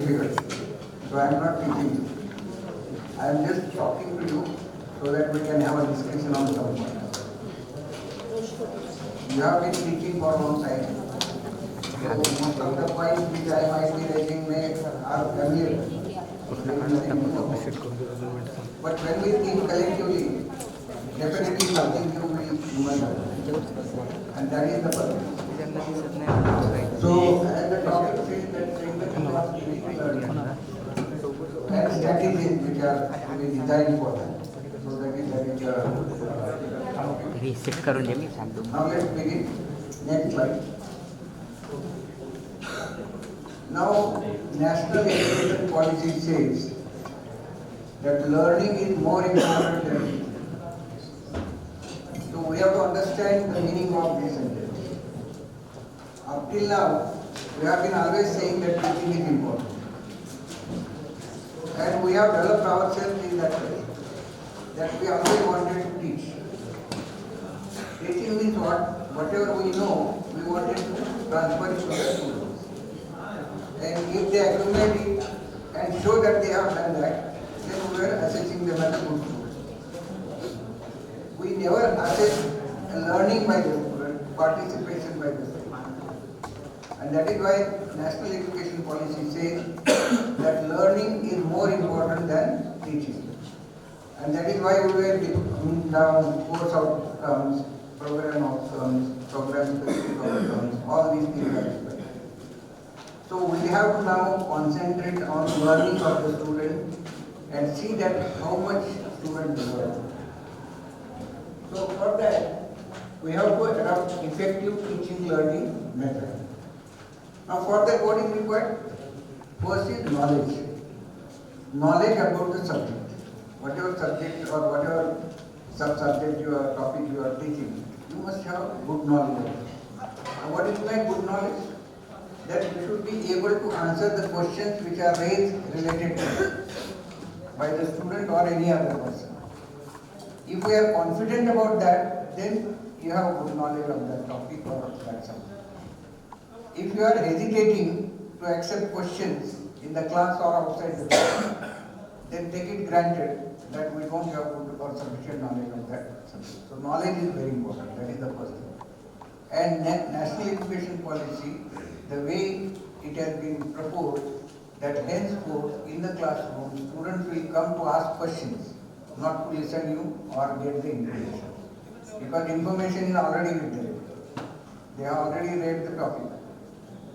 difficult. So I am not teaching you. I am just talking to you so that we can have a discussion on some points. You have been teaching for a long time. So most of the points which I might be raising are familiar. But when we think collectively, definitely something new will emerge. And that is the purpose. So, as the topic says that and strategies which are designed for that. So that is now let's begin. Next slide. Now, National Education Policy says that learning is more important than teaching. So we have to understand the meaning of this sentence. Up till now, we have been always saying that teaching is important. And we have developed ourselves in that way, that we always wanted to teach. Teaching means what? Whatever we know, we wanted to transfer it to the students. And if they accumulate it and show that they have done that, then we were assessing them as a good student. We never assess learning by the student, participation by the student. And that is why National Education Policy says that learning is more important than teaching. And that is why we were doing down course outcomes, program outcomes, program specific outcomes, all these things are different. So we have to now concentrate on learning of the student and see that how much students learn. So for that, we have to adopt effective teaching learning method. Now for that, what is required? First is knowledge. Knowledge about the subject. Whatever subject or whatever sub-subject or topic you are teaching, you must have good knowledge of it. Now what is my good knowledge? That you should be able to answer the questions which are raised related to it by the student or any other person. If we are confident about that, then you have good knowledge of that topic or that subject. If you are hesitating to accept questions in the class or outside the class, then take it granted that we don't have good or sufficient knowledge of that subject. So knowledge is very important. That is the first thing. And National Education Policy, the way it has been proposed, that henceforth in the classroom, students will come to ask questions, not to listen you or get the information. Because information is already with them. They have already read the topic.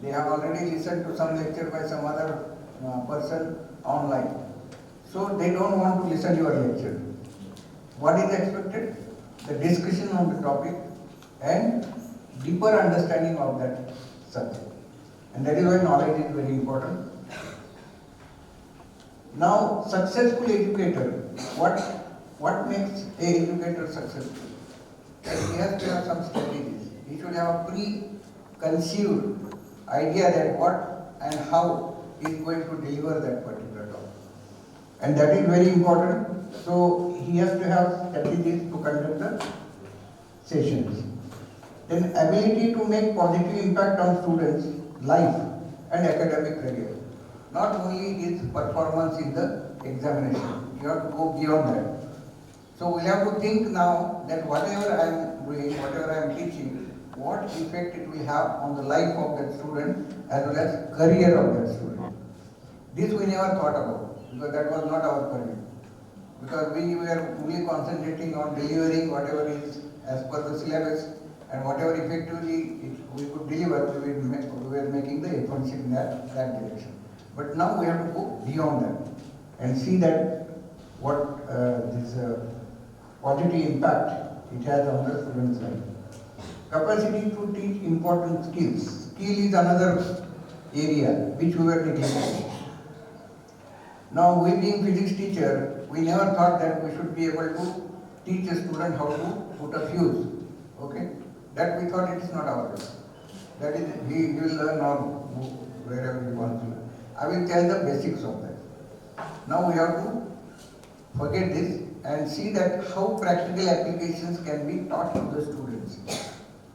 They have already listened to some lecture by some other person online. So they don't want to listen to your lecture. What is expected? The discussion on the topic and deeper understanding of that subject. And that is why knowledge is very important. Now, successful educator, what makes an educator successful? He has to have some strategies. He should have a preconceived idea that what and how he is going to deliver that particular topic. And that is very important. So he has to have strategies to conduct the sessions. Then ability to make positive impact on students' life and academic career. Not only his performance in the examination, you have to go beyond that. So we have to think now that whatever I am doing, whatever I am teaching, what effect it will have on the life of that student as well as career of that student. This we never thought about because that was not our career. Because we were only concentrating on delivering whatever is as per the syllabus and whatever effectively we could deliver, we were making the efforts in that direction. But now we have to go beyond that and see that what this positive impact it has on the student's life. Capacity to teach important skills. Skill is another area which we were neglecting. Now, we being physics teacher, we never thought that we should be able to teach a student how to put a fuse. Okay? That we thought it is not our job. That is, he will learn or wherever he wants to learn. I will tell the basics of that. Now we have to forget this and see that how practical applications can be taught to the students.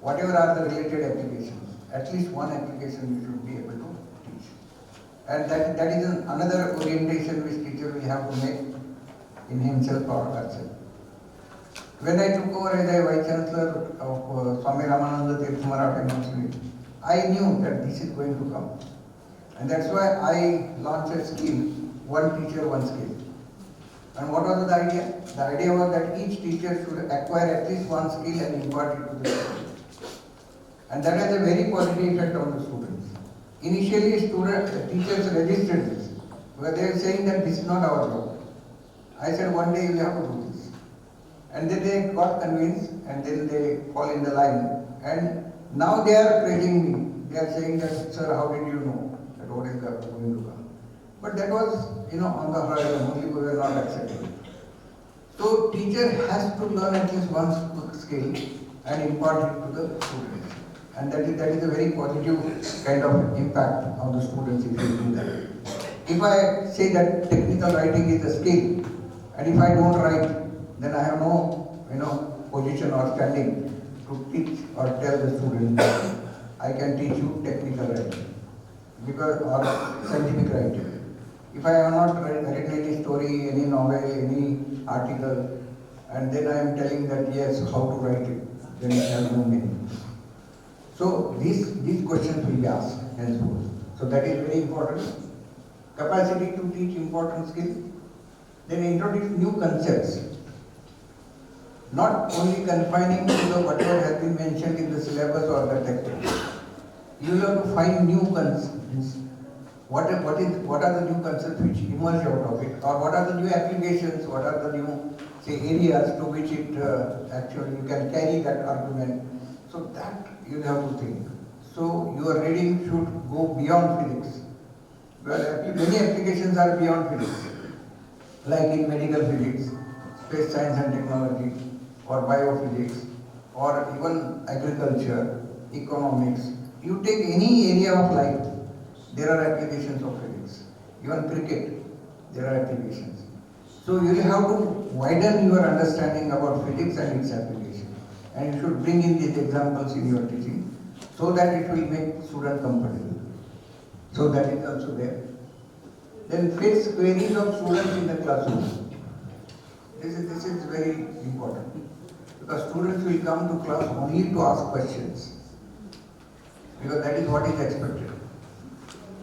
Whatever are the related applications, at least one application you should be able to teach. And that is another orientation which teacher will have to make in himself or herself. When I took over as a Vice Chancellor of Swami Ramananda Tirth Maratha University, I knew that this is going to come. And that's why I launched a scheme, one teacher, one skill. And what was the idea? The idea was that each teacher should acquire at least one skill and impart it to the students. And that has a very positive effect on the students. Initially, teachers registered this, because they were saying that this is not our job. I said, one day you will have to do this. And then they got convinced, and then they fall in the line. And now they are praising me. They are saying that, sir, how did you know that what is going to come? But that was, on the horizon, only we were not accepting. So teacher has to learn at least one skill and impart it to the students. And that is a very positive kind of impact on the students if you do that. If I say that technical writing is a skill, and if I don't write, then I have no, position or standing to teach or tell the student I can teach you technical writing or scientific writing. If I have not written any story, any novel, any article, and then I am telling that yes, how to write it, then it has no meaning. So these questions will be asked henceforth. So that is very important. Capacity to teach important skills. Then introduce new concepts. Not only confining to the whatever has been mentioned in the syllabus or the textbook. You will have to find new concepts. What are the new concepts which emerge out of it, or what are the new applications, what are the new areas to which it actually you can carry that argument. So that you have to think. So your reading should go beyond physics. Well, many applications are beyond physics, like in medical physics, space science and technology, or biophysics, or even agriculture, economics. You take any area of life, there are applications of physics. Even cricket, there are applications. So you will have to widen your understanding about physics and its application. And you should bring in these examples in your teaching so that it will make student comfortable. So that is also there. Then face queries of students in the classroom. This is very important. Because students will come to class only to ask questions. Because that is what is expected.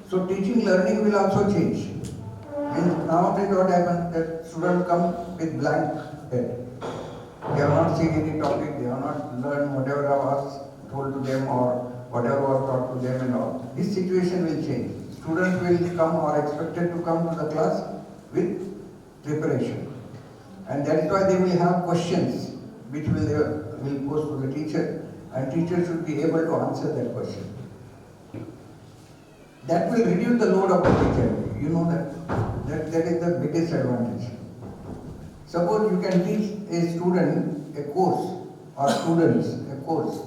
So teaching learning will also change. And nowadays what happens, that students come with blank head. They have not seen any topic, they have not learned whatever was told to them or whatever was taught to them and all. This situation will change. Students will come or expected to come to the class with preparation. And that is why they will have questions which will pose to the teacher, and teacher should be able to answer that question. That will reduce the load of the teacher. You know that is the biggest advantage. Suppose you can teach a student a course or students a course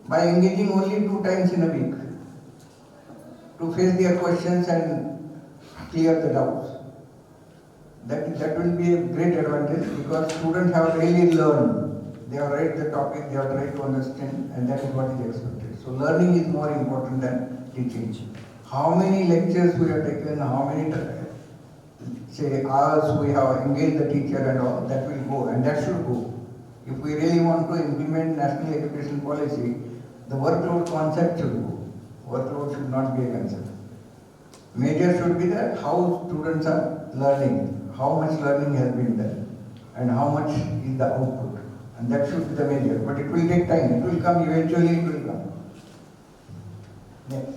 by engaging only 2 times in a week to face their questions and clear the doubts. That will be a great advantage because students have really learned. They have read the topic, they have tried to understand, and that is what is expected. So learning is more important than teaching. How many lectures we have taken, how many hours we have engaged the teacher and all, that will go and that should go. If we really want to implement national education policy, the workload concept should go. Workload should not be a concept. Major should be that how students are learning, how much learning has been done, and how much is the output. And that should be the major. But it will take time. It will come eventually, it will come. Next.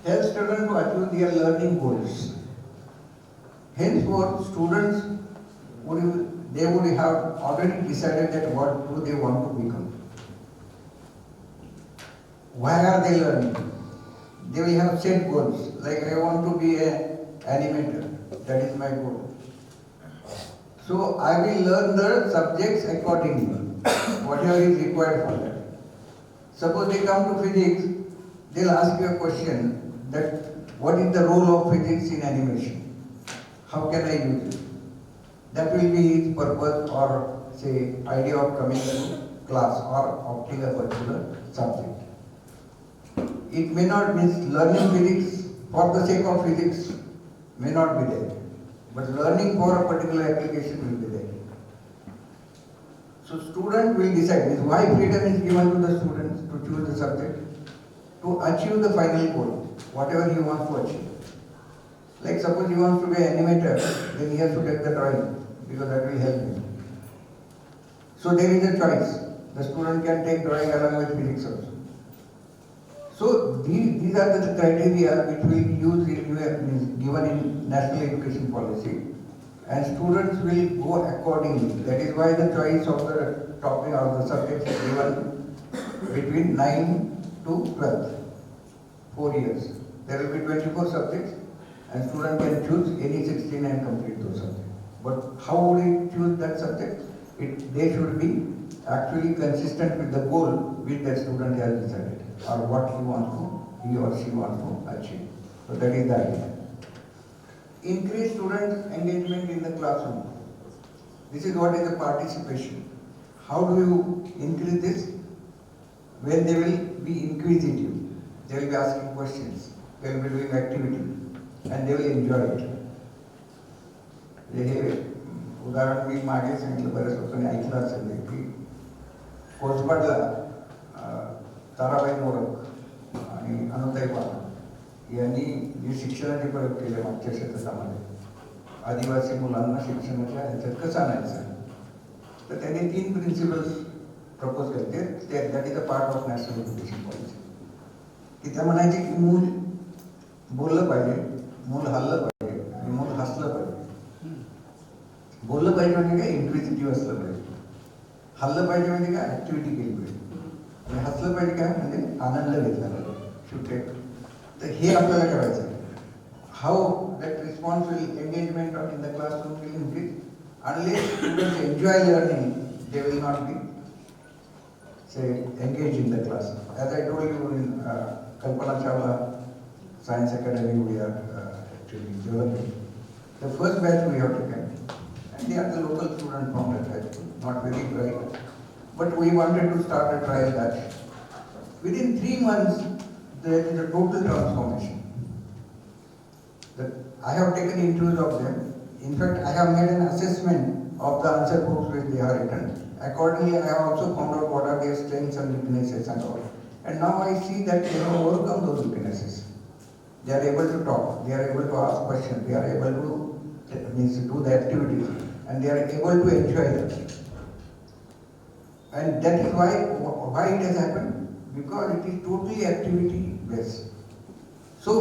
Help students to achieve their learning goals. Henceforth, students would have already decided that what do they want to become. Why are they learning? They will have set goals. Like I want to be an animator. That is my goal. So I will learn the subjects accordingly, whatever is required for that. Suppose they come to physics, they'll ask you a question that what is the role of physics in animation? How can I use it? That will be his purpose or say idea of coming to class or opting a particular subject. it may not mean learning physics for the sake of physics may not be there, but learning for a particular application will be there. So student will decide. Why freedom is given to the students to choose the subject? To achieve the final goal, whatever he wants to achieve. Like suppose he wants to be an animator, then he has to take the drawing because that will help him. So there is a choice. The student can take drawing along with physics also. So these are the criteria which will be used given in national education policy, and students will go accordingly. That is why the choice of the topic or the subject is given between 9 to 12, 4 years. There will be 24 subjects, and student can choose any 16 and complete those subjects. But how would he choose that subject? They should be actually consistent with the goal which that student has decided, or what he or she wants to achieve. So that is the idea. Increase student engagement in the classroom. This is what is the participation. How do you increase this? When they will be inquisitive, they will be asking questions, they will be doing activity, and they will enjoy it. हे उदाहरण मी मागे सांगितलं, बऱ्याच लोकांनी ऐकलं असेल की कोसबाडला ताराबाई मोरक आणि अनंतराव पवार यांनी जे शिक्षणाचे प्रयोग केले मागच्या शतकामध्ये, आदिवासी मुलांना शिक्षणाच्या ह्याच्यात कसं आणायचं, तर त्यांनी 3 प्रिन्सिपल्स प्रपोज केले. That is a part of national education policy. की त्या म्हणायचे की मूल बोललं पाहिजे, मूल हल्लं पाहिजे आणि मूल हसलं पाहिजे. बोललं पाहिजे म्हणजे काय, इन्क्विजिटिव्ह असलं पाहिजे. हल्लं पाहिजे म्हणजे काय, ऍक्टिव्हिटी केली पाहिजे. आणि हसलं पाहिजे काय म्हणजे आनंद घेतला पाहिजे, शुटेक. तर हे आपल्याला करायचं आहे. हाऊ that responsible engagement in the classroom will increase. Unless students enjoy learning, they will not be engaged in the class. As I told you in Kalpana Chawla Science Academy, we are actually developing. The first batch we have taken, and they are the local students from that batch, not very bright, but we wanted to start a trial batch. Within 3 months, there is a total transformation. I have taken interviews of them. In fact, I have made an assessment of the answer books which they have written. Accordingly, I have also found out what are their strengths and weaknesses and all. And now I see that they have overcome those weaknesses. They are able to talk, they are able to ask questions, they are able to do the activities, and they are able to enjoy them. And that is why it has happened, because it is totally activity based. So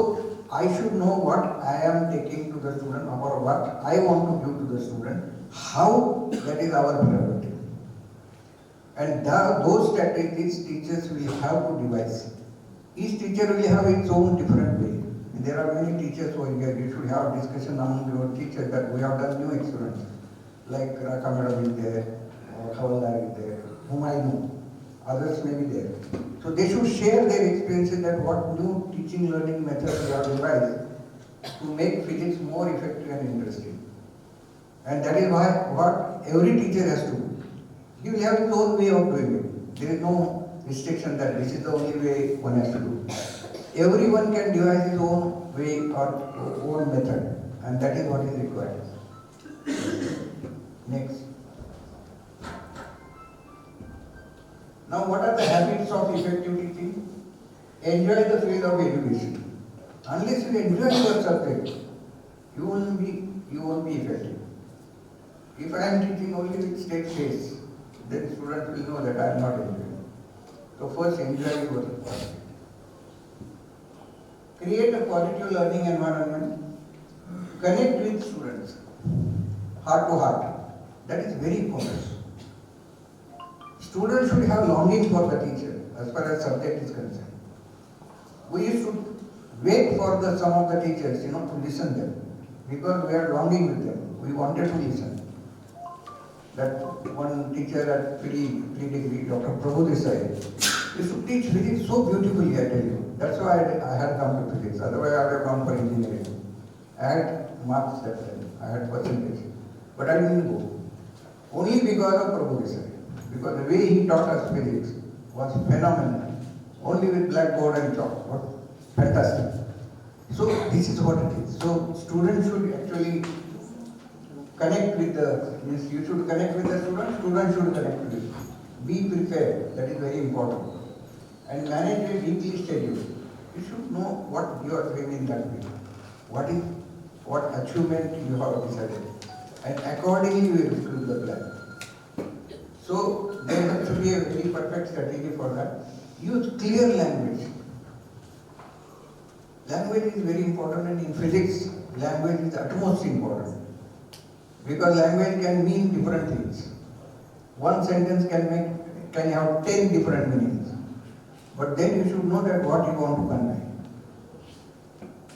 I should know what I am taking to the student or what I want to give to the student, how that is our prerogative. And those strategies teachers will have to devise. Each teacher will have its own different way. And there are many teachers over here. You should have discussion among your teachers that we have done new experiments. Like Raka Madam is there, or Havaldar is there, whom I know. Others may be there. So they should share their experiences that what new teaching learning methods we have devised to make physics more effective and interesting. And that is what every teacher has to do. He will have his own way of doing it. There is no restriction that this is the only way one has to do. Everyone can devise his own way or own method, and that is what is required. Next. Now, what are the habits of effective teaching? Enjoy the field of education. Unless you enjoy your subject, you won't be effective. If I am teaching only with straight face, then students will know that I am not enjoying. So first enjoy your subject. Create a positive learning environment. Connect with students, heart to heart. That is very important. Students should have longing for the teacher as far as subject is concerned. We used to wait for some of the teachers, to listen them, because we are longing with them. We wanted to listen. That one teacher at pre-degree, Dr. Prabhudesai, used to teach physics so beautifully, I tell you. That's why I had come to physics. Otherwise, I would have gone for engineering. I had marks that time. I had percentage. But I didn't go. Only because of Prabhudesai. Because the way he taught us physics was phenomenal. only with blackboard and chalkboard. Fantastic. So this is what it is. So students should actually connect with the, means you should connect with the student should connect with you. Be prepared, that is very important. And manage a weekly schedule. You should know what you are doing in that week. What achievement you have decided. And accordingly you execute the plan. So there has to be a very perfect strategy for that. Use clear language. Language is very important, and in physics, language is utmost important. Because language can mean different things. One sentence can have 10 different meanings. But then you should know that what you want to convey.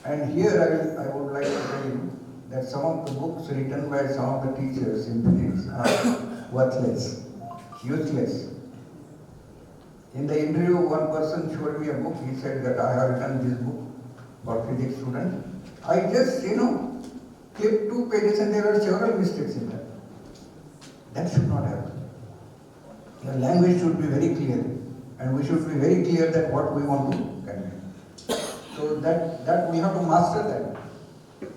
And here I would like to tell you that some of the books written by some of the teachers in physics are worthless, useless. In the interview, one person showed me a book. He said that I have written this book for physics students. I just, clipped 2 pages and there are several mistakes in that. That should not happen. Your language should be very clear, and we should be very clear that what we want to convey. So that we have to master that.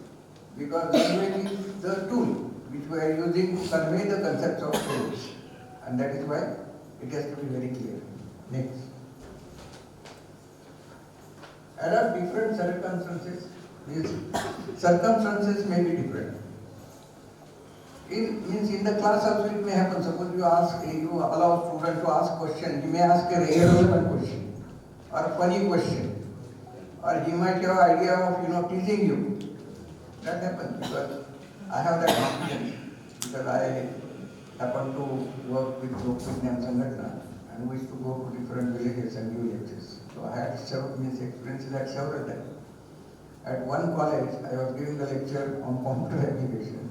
Because language is the tool which we are using to convey the concepts of physics. And that is why it has to be very clear. Next. Adapt different circumstances. These circumstances may be different. In the class also it may happen. Suppose you allow student to ask question. He may ask a irrelevant question or a funny question, or he might have an idea of teasing you. That happens because I have that confidence, because I happen to work with Vidyasagar Sangatna, and we used to go to different villages and give lectures. So I had several experiences at several times. At one college, I was giving the lecture on computer application,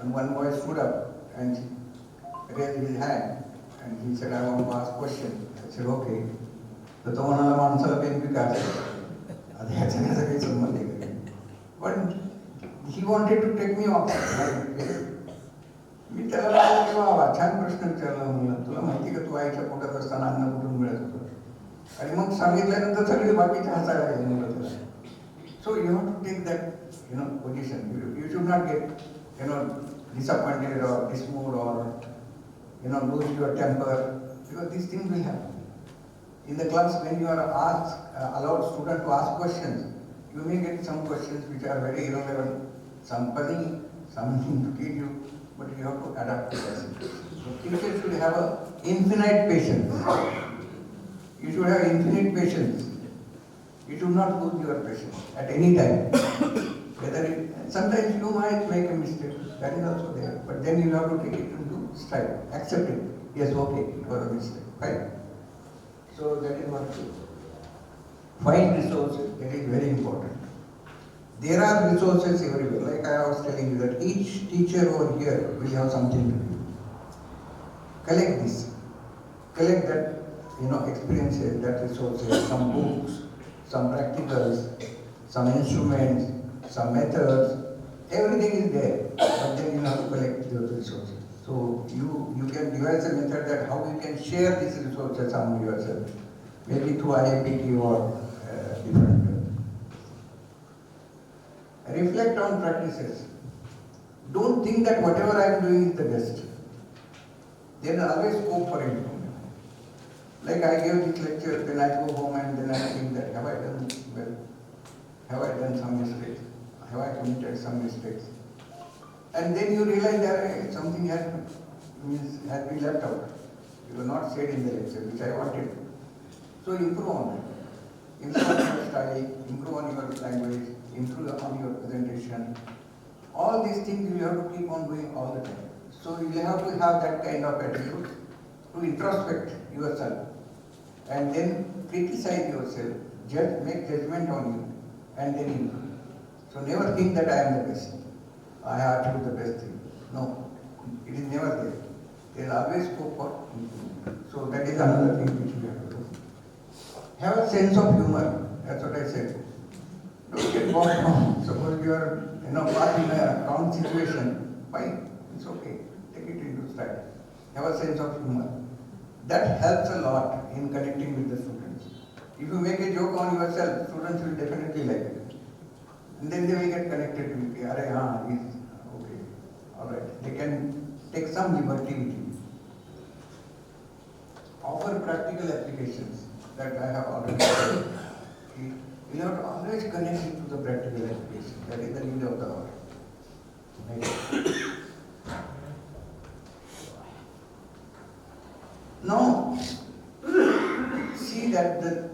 and one boy stood up and raised his hand, and he said, I want to ask a question. I said, okay. So तो म्हणाला माणसाला pen B काढायचं आता ह्याचा काही संबंध नाही. But he wanted to take me off. मी त्याला म्हणालो की बाबा छान प्रश्न विचारला म्हणलं, तुला माहिती का तू आईच्या पोटात असताना अन्न कुठून मिळत होतं? आणि मग सांगितल्यानंतर सगळे बाकीचे हसायला लागले मुलं तुला. So you have to take that position. You should not get disappointed or dismayed or lose your temper, because these things will happen. In the class, when you are allowed student to ask questions, you may get some questions which are very irrelevant, some funny, something to kill you, but you have to adapt to that. So teachers should have infinite patience. You should have infinite patience. You should not lose your patience at any time. Sometimes you might make a mistake, that is also there, but then you have to take it into stride, accept it. Yes, okay, it was a mistake, right? So that is what it is. Find resources, that is very important. There are resources everywhere, like I was telling you that each teacher over here will have something to do. Collect this, collect that, experiences, that resources, some books, some practicals, some instruments, some methods, everything is there, but then you have to collect those resources. So you can devise a method that how you can share these resources among yourself, maybe through IAPT or different. Reflect on practices. Don't think that whatever I am doing is the best. There is always scope for improvement. Like I gave this lecture, then I go home and then I think that have I done well? Have I done some mistakes? Have I committed some mistakes? And then you realize that something has been left out. You were not said in the lecture, which I wanted to. So improve on it. Improve on your style, improve on your language, improve on your presentation. All these things you have to keep on doing all the time. So you have to have that kind of attitude to introspect yourself and then criticize yourself, make judgment on you, and then improve. So never think that I am the best. I have to do the best thing. No, it is never there. There is always scope for improvement. So that is another thing which we have to do. Have a sense of humor. That's what I said. Don't get bogged down. Suppose you are caught in a wrong situation, fine, it's okay. Take it into stride. Have a sense of humor. That helps a lot in connecting with the students. If you make a joke on yourself, students will definitely like it. And then they will get connected to you. Okay, alright. They can take some liberty with you. Offer practical applications that I have already said. You have to always connect it to the practical application. That is the need of the hour. Now, see that the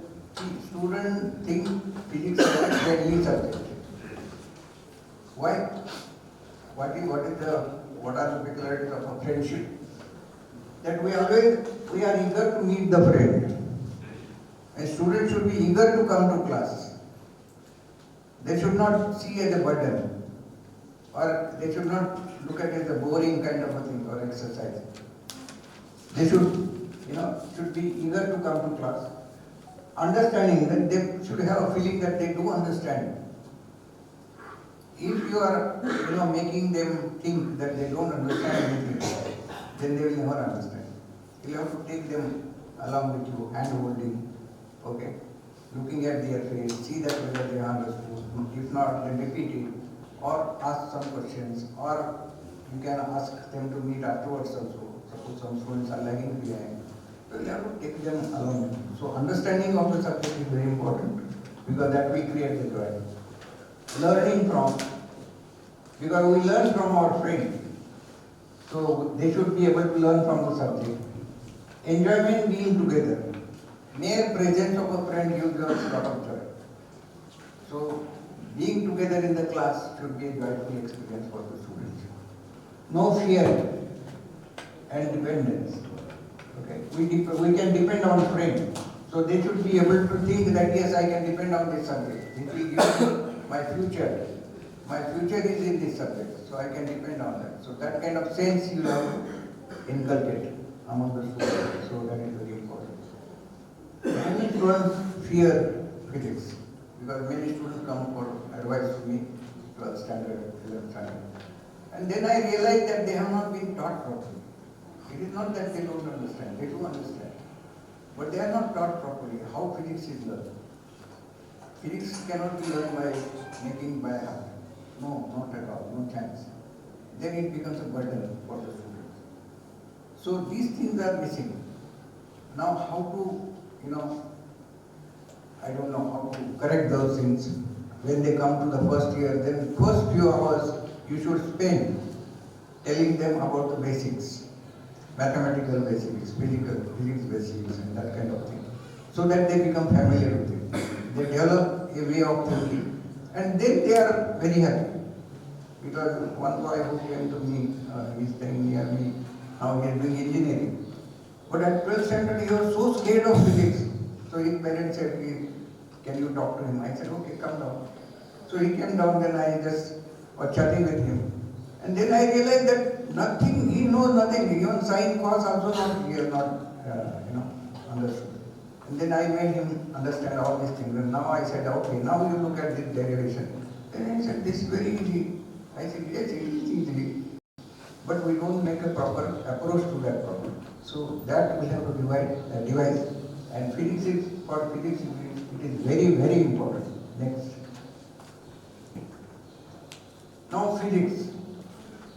student think physics is a deadly subject. Why? What are the peculiarities of a friendship? That we are eager to meet the friend. A student should be eager to come to class. They should not see as a burden, or they should not look at it as a boring kind of a thing or exercise. They should be eager to come to class, understanding that they should have a feeling that they do understand. If you are making them think that they don't understand anything, then they will never understand. You have to take them along with you, hand holding, okay, looking at their face, see that whether they understood. If not, then repeat it, or ask some questions, or you can ask them to meet afterwards also. Suppose some students are lagging behind. So you have to take them along with you. So understanding of the subject is very important, because that will create the joy. Learning from, because we learn from our friends. So they should be able to learn from the subject. Enjoyment being together. Mere presence of a friend gives us a lot of joy. So being together in the class should be a joyful experience for the students. No fear and dependence. Okay, we can depend on friends. So they should be able to think that yes, I can depend on this subject. It will give me my future. My future is in this subject, so I can depend on that. So that kind of sense you have to inculcate among the students. So that is very important. Many students fear physics, because many students come for advice to me, 12th standard, 11th standard. And then I realized that they have not been taught properly. It is not that they don't understand, they do understand. But they are not taught properly how physics is learned. Physics cannot be learned by making by heart. No, not at all, no chance. Then it becomes a burden for the students. So these things are missing. Now how to, I don't know how to correct those things. When they come to the first year, then first few hours you should spend telling them about the basics, mathematical basics, physics basics, and that kind of thing, so that they become familiar with it. They develop a way of thinking, and then they are very happy. Because one boy who came to me, he's staying near me, now he is doing engineering. But at 12th standard, he was so scared of physics. So his parents said, can you talk to him? I said, okay, come down. So he came down, then I just was chatting with him. And then I realized that he knows nothing. Even sine, cos also he has not, understood. And then I made him understand all these things. And now I said, okay, now you look at this derivation. Then he said, this is very easy. I said, yes, it is easy. But we don't make a proper approach to that problem. So that we have to devise. And for physics, it is very, very important. Next. Now physics.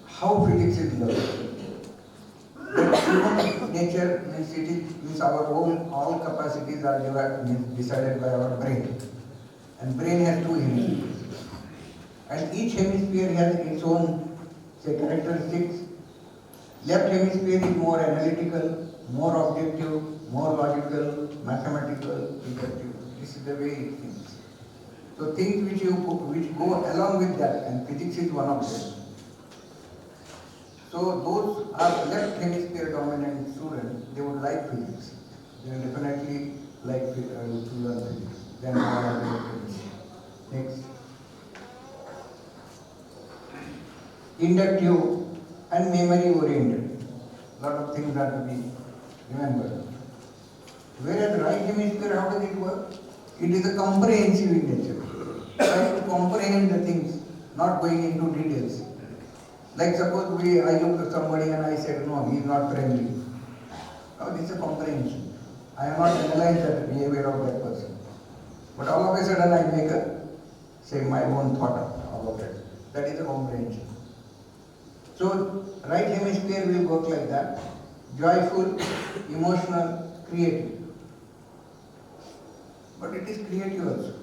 How physics is learned? That human nature means our own all capacities are decided by our brain. And brain has two hemispheres. And each hemisphere has its own, characteristics. Left hemisphere is more analytical, more objective, more logical, mathematical, effective. This is the way it thinks. So things which go along with that, and physics is one of them. So those are left hemisphere dominant students, they would like physics. They will definitely like to learn physics. Then next. Inductive and memory oriented. A lot of things are to be remembered. Whereas right hemisphere, how does it work? It is a comprehensive in nature. Trying to comprehend the things, not going into details. Like suppose I look at somebody and I said, no, he is not friendly. No, this is a comprehension. I am not analyzing the behavior of that person. But all of a sudden I make my own thought about it. That is a comprehension. So right hemisphere will work like that: joyful, emotional, creative. But it is creative also.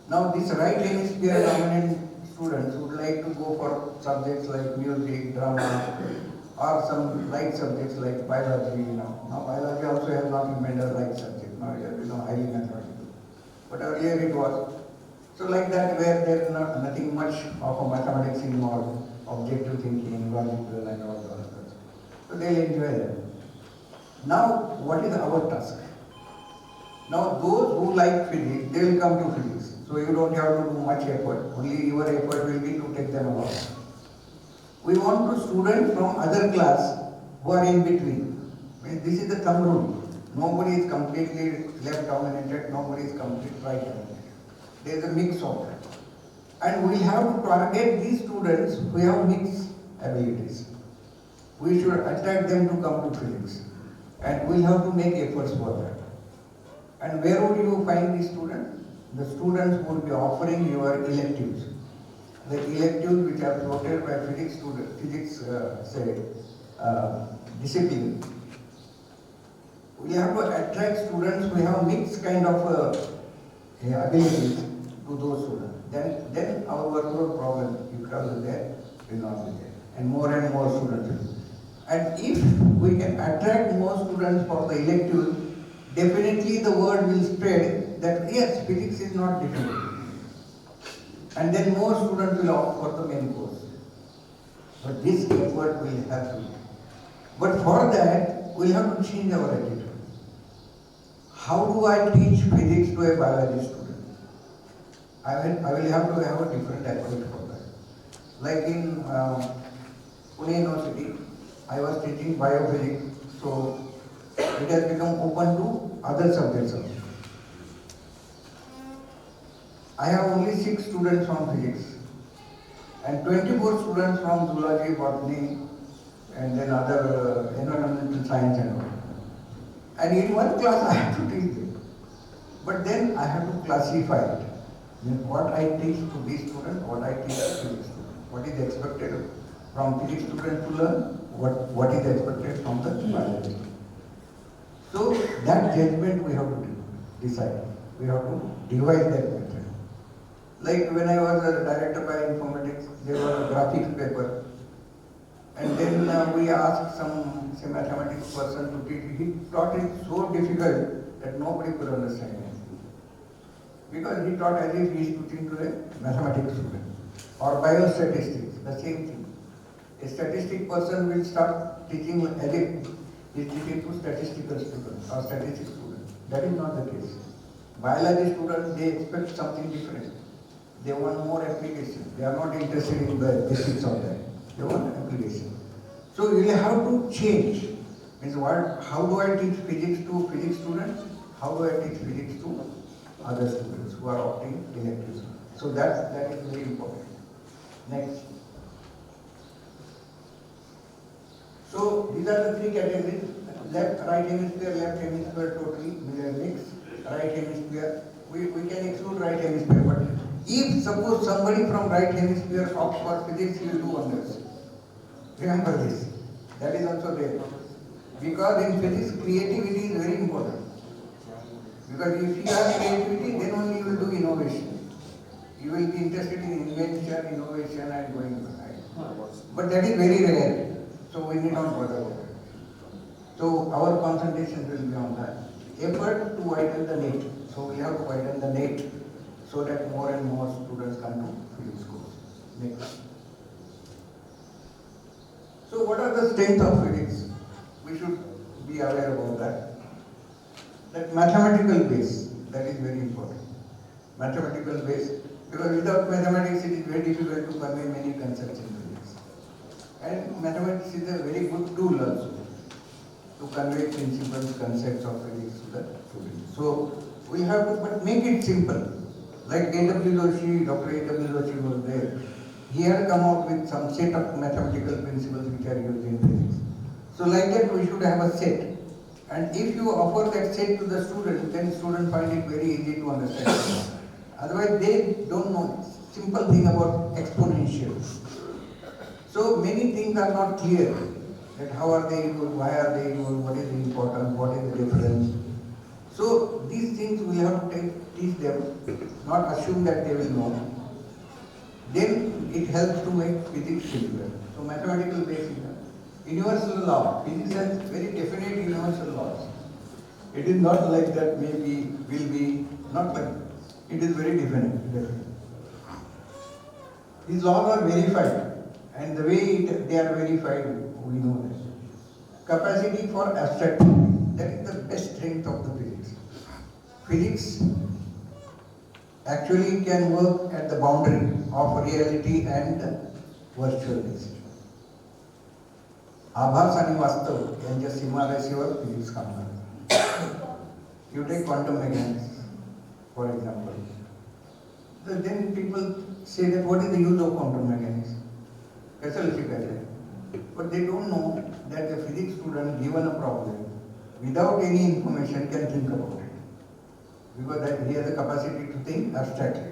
Now this right hemisphere dominant students would like to go for subjects like music, drama, or some light subjects like biology. Now biology also has not remained a light subject. Now it is highly mathematical. But earlier it was. So like that, where there is nothing much of a mathematics involved, objective thinking, logical and all those things. So they will enjoy that. Now what is our task? Now those who like physics, they will come to physics. So you don't have to do much effort. Only your effort will be to take them along. We want to students from other class who are in between. This is the thumb rule. Nobody is completely left dominated, nobody is completely right dominated. There is a mix of that. And we have to target these students who have mixed abilities. We should attract them to come to physics. And we have to make efforts for that. And where would you find these students? The students would be offering your electives. The electives which are floated by physics discipline. We have to attract students who have mixed kind of abilities to those students. Then our workload problem, if trouble is there, will not be there. And more students will. And if we can attract more students for the electives, definitely the word will spread that yes, physics is not difficult. And then more students will opt for the main course. But this effort will have to be. But for that, we have to change our attitude. How do I teach physics to a biology student? I will have to have a different approach for that. Like in Pune University, I was teaching biophysics, so it has become open to other subjects also. I have only 6 students from physics and 24 students from zoology, botany, and then other environmental science and all. And in one class I have to teach them. But then I have to classify it. What I teach to these students, what I teach to physics students. What is expected from physics students to learn, what is expected from the biology students. So that judgment we have to decide. We have to devise that method. Like when I was a director by informatics, there was a graphics paper. And then we asked some mathematics person to teach. He taught it so difficult that nobody could understand it. Because he taught as if he is teaching to a mathematics student. Or biostatistics, the same thing. A statistic person will start teaching as if he is teaching to statistical students or statistics students. That is not the case. Biology students, they expect something different. They want more application. They are not interested in the basics of that. They want application. So you will have to change. Means what? How do I teach physics to physics students? How do I teach physics to other students who are opting electives? So that is very important. Next. So these are the 3 categories: right hemisphere, left hemisphere, totally mixed. Right hemisphere. We can exclude right hemisphere, but if suppose somebody from right hemisphere opts for physics, he will do wonders. Remember this. That is also there. Because in physics, creativity is very important. Because if you have creativity, then only you will do innovation. You will be interested in invention, innovation and going right. But that is very rare. So we need not bother about it. So our concentration will be on that. Effort to widen the net. So we have to widen the net so that more and more students come to physics course. Next. So what are the strengths of physics? We should be aware about that. That mathematical base, that is very important. Mathematical base, because without mathematics it is very difficult to convey many concepts in physics. And mathematics is a very good tool also to convey principles, concepts of physics to the students. So we have to but make it simple. Like A.W. Joshi, Dr. A.W. Joshi was there. He had come out with some set of mathematical principles which are used in physics. So like that we should have a set. And if you offer that set to the student, then student find it very easy to understand. Otherwise, they don't know simple thing about exponential. So many things are not clear. That how are they used, why are they used, what is the importance, what is the difference. So these things we have to teach them, not assume that they will know. Then it helps to make physics simpler. So mathematical basic. Universal law. Physics has very definite universal laws. It is not like that maybe, will be, not like that. It is very definite. These laws are verified. And the way they are verified, we know that. Capacity for abstract thinking. That is the best strength of the physics. Physics actually can work at the boundary of reality and virtualness. आभास आणि वास्तव यांच्या सीमारेषेवर physics काम करते. You take quantum mechanics, for example. So then people say that what is the use of quantum mechanics? कैसे शिकायचं? But they don't know that the physics student given a problem without any information can think about it. Because that he has the capacity to think abstractly.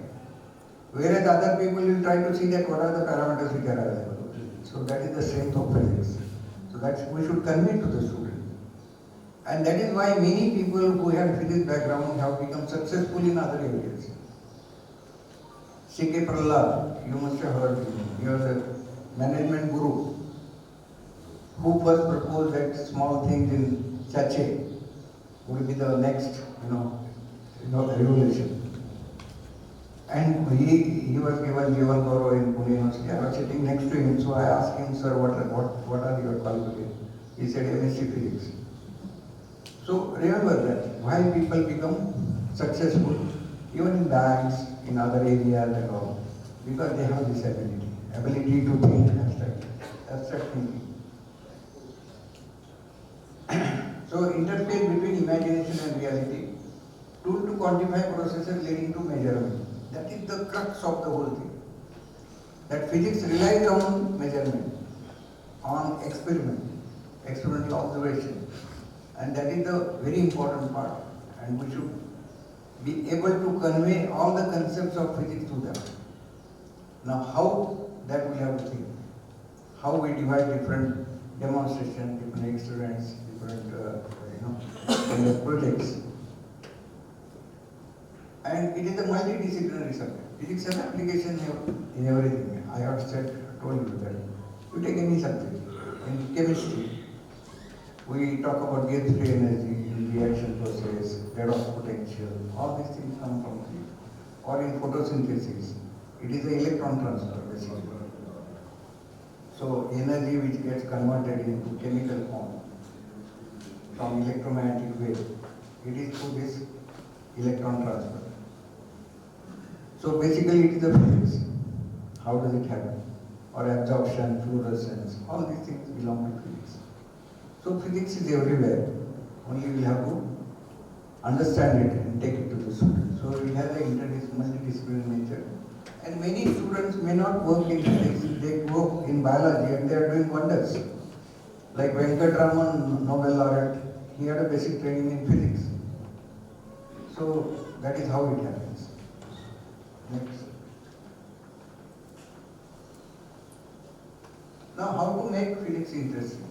Whereas other people will try to see that what are the parameters which are available. So that is the strength of physics. So that we should convey to the student. And that is why many people who have physics background have become successful in other areas. C.K. Prahlad, you must have heard him. He was a management guru who first proposed that small things in sachet would be the next, revolution. And he was given Goro in Pune University. I was sitting next to him, so I asked him, sir, what are your qualifications? He said MSc Physics. So remember that why people become successful, even in banks, in other areas and all, because they have this ability to think abstract thinking. So interface between imagination and reality, tool to quantify processes leading to measurement. That is the crux of the whole thing. That physics relies on measurement, on experimental observation. And that is the very important part. And we should be able to convey all the concepts of physics to them. Now how that we have to think. How we divide different demonstrations, different experiments, different projects. And it is a multidisciplinary subject. Physics has application in everything. I have told you that. You take any subject. In chemistry, we talk about Gibbs-free energy in reaction process, redox potential. All these things come from physics. Or in photosynthesis, it is an electron transfer basically. So energy which gets converted into chemical form from electromagnetic wave, it is through this electron transfer. So basically it is the physics. How does it happen? Or absorption, fluorescence, all these things belong to physics. So physics is everywhere. Only we have to understand it and take it to the student. So it has a multidisciplinary nature. And many students may not work in physics, they work in biology and they are doing wonders. Like Venkatraman, Nobel laureate, he had a basic training in physics. So that is how it happens. Next. Now how to make physics interesting?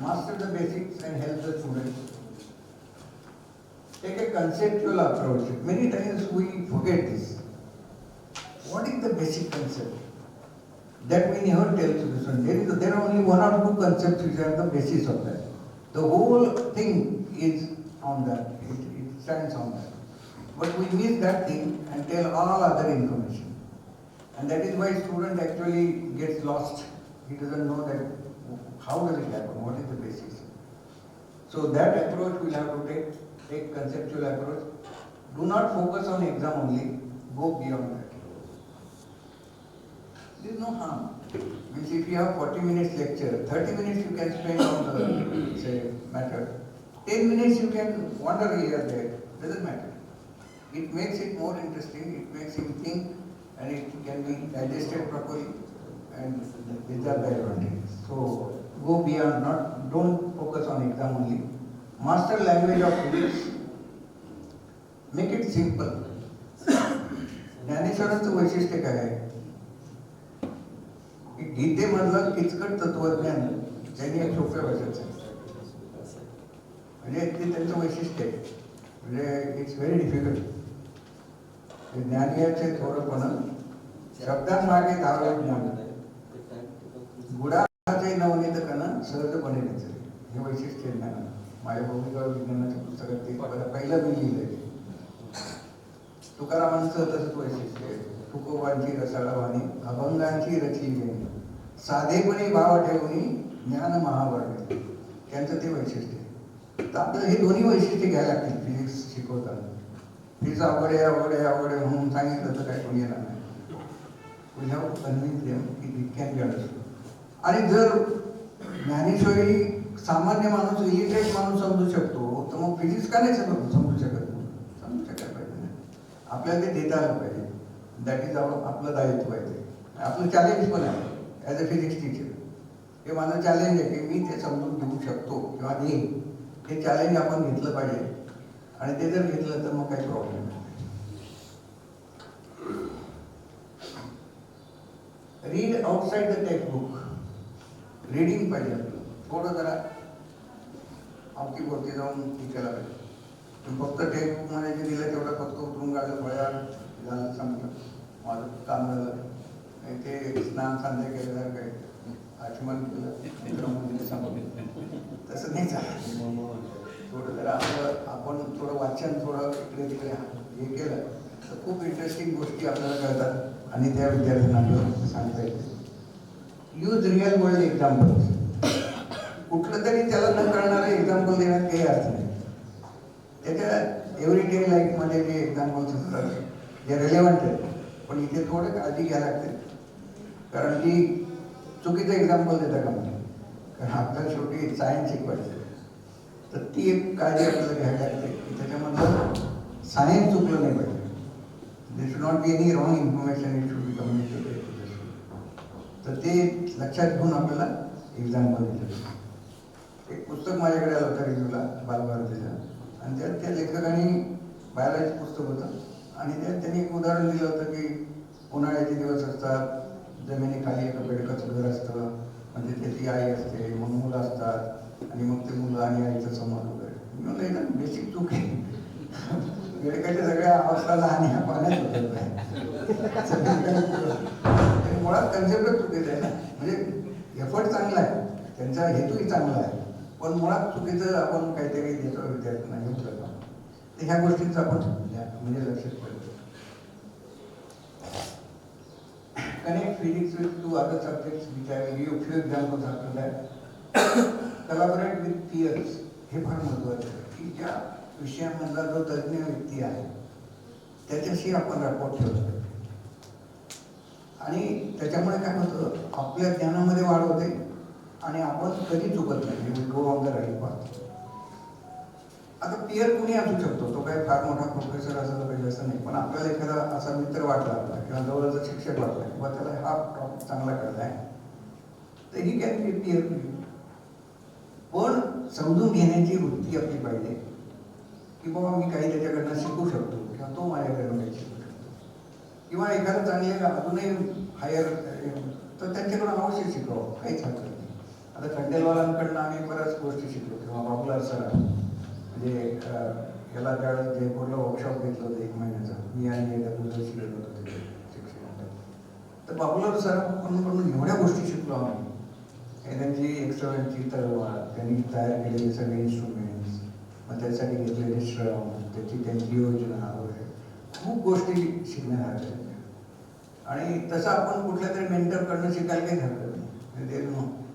Master the basics and help the students. Take a conceptual approach. Many times we forget this. What is the basic concept? That we never tell to the student. There are only one or two concepts which are the basis of that. The whole thing is on that. It stands on that. But we miss that thing and tell all other information. And that is why student actually gets lost. He doesn't know that how does it happen, what is the basis. So that approach we'll have to take conceptual approach. Do not focus on exam only, go beyond that. There is no harm. Means if you have 40 minutes lecture, 30 minutes you can spend on the say matter. 10 minutes you can wander here and there. Doesn't matter. It makes it more interesting, it makes him think, and it can be digested properly, and these are the advantages. So go beyond, don't focus on exam only. Master language of physics. Make it simple. ज्ञानेश्वरांचं वैशिष्ट्य काय आहे की गीतेमधलं किचकट तत्वज्ञान त्यांनी एक सोप्या भाषेत म्हणजे ते त्यांचं वैशिष्ट्य आहे. म्हणजे इट्स व्हेरी डिफिकल्ट. ज्ञानियाचे थोरपण शब्दांमागे धावले ज्ञान गुडाचे नवनीत कण सहजपणे रचले. हे वैशिष्ट्य ज्ञान माझ्या भूमिका विज्ञानाच्या पुस्तकात ते पहिलं मी लिहिलंय. तुकारामांचं तसंच वैशिष्ट्य आहे. तुकोबांची रसाळवाणी अभंगांची रचली साधेपणे भाव ठेवून ज्ञान महावर्ग त्यांचं ते वैशिष्ट्य आहे. तर आपल्याला हे दोन्ही वैशिष्ट्य घ्यायला लागतील फिजिक्स शिकवताना. फिजिक्स अवघड आहे म्हणून सांगितलं तर काय कोणी येणार नाही. We have to convince them की इट कॅन बी अंडरस्टूड. आणि जर ज्ञानेश्वरी सामान्य माणूस इलिटरेट माणूस समजू शकतो तर मग फिजिक्स का नाही समजू शकत? समजू शकायला पाहिजे ना. आपल्याला ते देता आलं पाहिजे. दॅट इज आपलं दायित्व आहे. ते आपलं चॅलेंज पण आहे ॲज अ फिजिक्स टीचर. हे माझं चॅलेंज आहे की मी ते समजून घेऊ शकतो किंवा देईन. हे चॅलेंज आपण घेतलं पाहिजे आणि ते जर घेतलं तर मग काही प्रॉब्लेम नाही. Read outside the text book. Reading पाहिजे आपलं थोडं जरा अवतीभोवती जाऊन शिकायला पाहिजे. फक्त टेक्स्ट बुकमध्ये जे दिलं तेवढं फक्त उतरून काढलं फळ्या झालं सांगलं माझं काम झालं. ते स्नान सांध्या केलं काय आचमन केलं सांगलं तसं नाही चाललं. थोडं जरा आपलं आपण थोडं वाचन थोडं इकडे तिकडे हे केलं तर खूप इंटरेस्टिंग गोष्टी आपल्याला कळतात आणि त्या विद्यार्थ्यांना आपल्याला सांगता येते. Use real world examples. कुठलं तरी त्याला न कळणारं एक्झाम्पल देण्यात काही अर्थ नाही. त्याच्या एव्हरीडे लाईफमध्ये जे एक्झाम्पल्स असतात जे रिलेव्हंट आहेत पण इथे थोडं काळजी घ्यायला लागते. कारण ती चुकीचं एक्झाम्पल देता का म्हणजे कारण आपल्याला शेवटी सायन्स शिकवायचं तर ती एक काळजी आपल्याला घ्यायला लागते की त्याच्यामधलं सायन्स चुकलं नाही पाहिजे. They should not be any wrong information it should be communicated. तर ते लक्षात घेऊन आपल्याला एक्झाम्पल दिलं. एक पुस्तक माझ्याकडे आलं होतं रिव्ह्यूला बालभारतीचं आणि त्यात त्या लेखकांनी बायोलॉजी पुस्तक होतं आणि त्यात त्यांनी एक उदाहरण दिलं होतं की उन्हाळ्याचे दिवस असतात, जमिनीखाली एका बेडकाचं घर असतं, म्हणजे त्याची आई असते, मग मुलं असतात आणि मग ते मुलं आणि आईचं संवाद वगैरे. म्हणून एकदम बेसिक चूक आहे. बेडकाच्या सगळ्या अवस्था लहान ह्या पाण्यात होतात मुळात कन्सेप्टच चुकीचं आहे ना. म्हणजे एफर्ट चांगला आहे, त्यांचा हेतूही चांगला आहे, पण मुळात चुकीचं आपण काहीतरी देतो विद्यार्थ्यांना घेऊन जातो. तर ह्या गोष्टींचं आपण म्हणजे लक्षात ठेवतो. Connect physics with two other subjects which I will give a few examples after that. Collaborate with peers. हे फार महत्त्वाचं आहे की ज्या विषयामधला जो तज्ज्ञ व्यक्ती आहे त्याच्याशी आपण rapport ठेवतो आणि त्याच्यामुळे काय होतं आपल्या ज्ञानामध्ये वाढ होते आणि आपण कधी चुकत नाही. Go on the right path. आता पियर कुणी असू शकतो, तो काही फार मोठा प्रोफेसर असायला पाहिजे असं नाही, पण आपल्याला एखादा असा मित्र वाटला आपला किंवा जवळचा शिक्षक वाटला किंवा त्याला हा टॉपिक चांगला कळलाय तर he can be peer to you. पण समजून घेण्याची वृत्ती आपली पाहिजे की बाबा मी काही त्याच्याकडनं शिकू शकतो किंवा तो माझ्याकडनं काही शिकू शकतो किंवा एखादं चांगले अजूनही हायर तर त्यांच्याकडून अवश्य शिकावं, काहीच हरकत नाही. आता खंडेलवालांकडनं आम्ही बऱ्याच गोष्टी शिकलो किंवा बाबूलाल सर म्हणजे याला त्यावेळेस जयपूरला वर्कशॉप घेतलं होतं 1 महिन्याचा. मी आणि एका दुसरं शिकलो होतो तिथे शिक्षण. तर बाबूलाल सरांकडून एवढ्या गोष्टी शिकलो आम्ही. त्यांची एक्सपेरिमेंटची तलवार, त्यांनी तयार केलेले सगळे इन्स्ट्रुमेंट्स, मग त्यासाठी घेतलेले श्रम, त्यांची योजना वगैरे खूप गोष्टी शिकण्यासारख्या. आणि तसं आपण कुठल्या तरी मेंटरकडनं शिकायला काही हरकत नाही.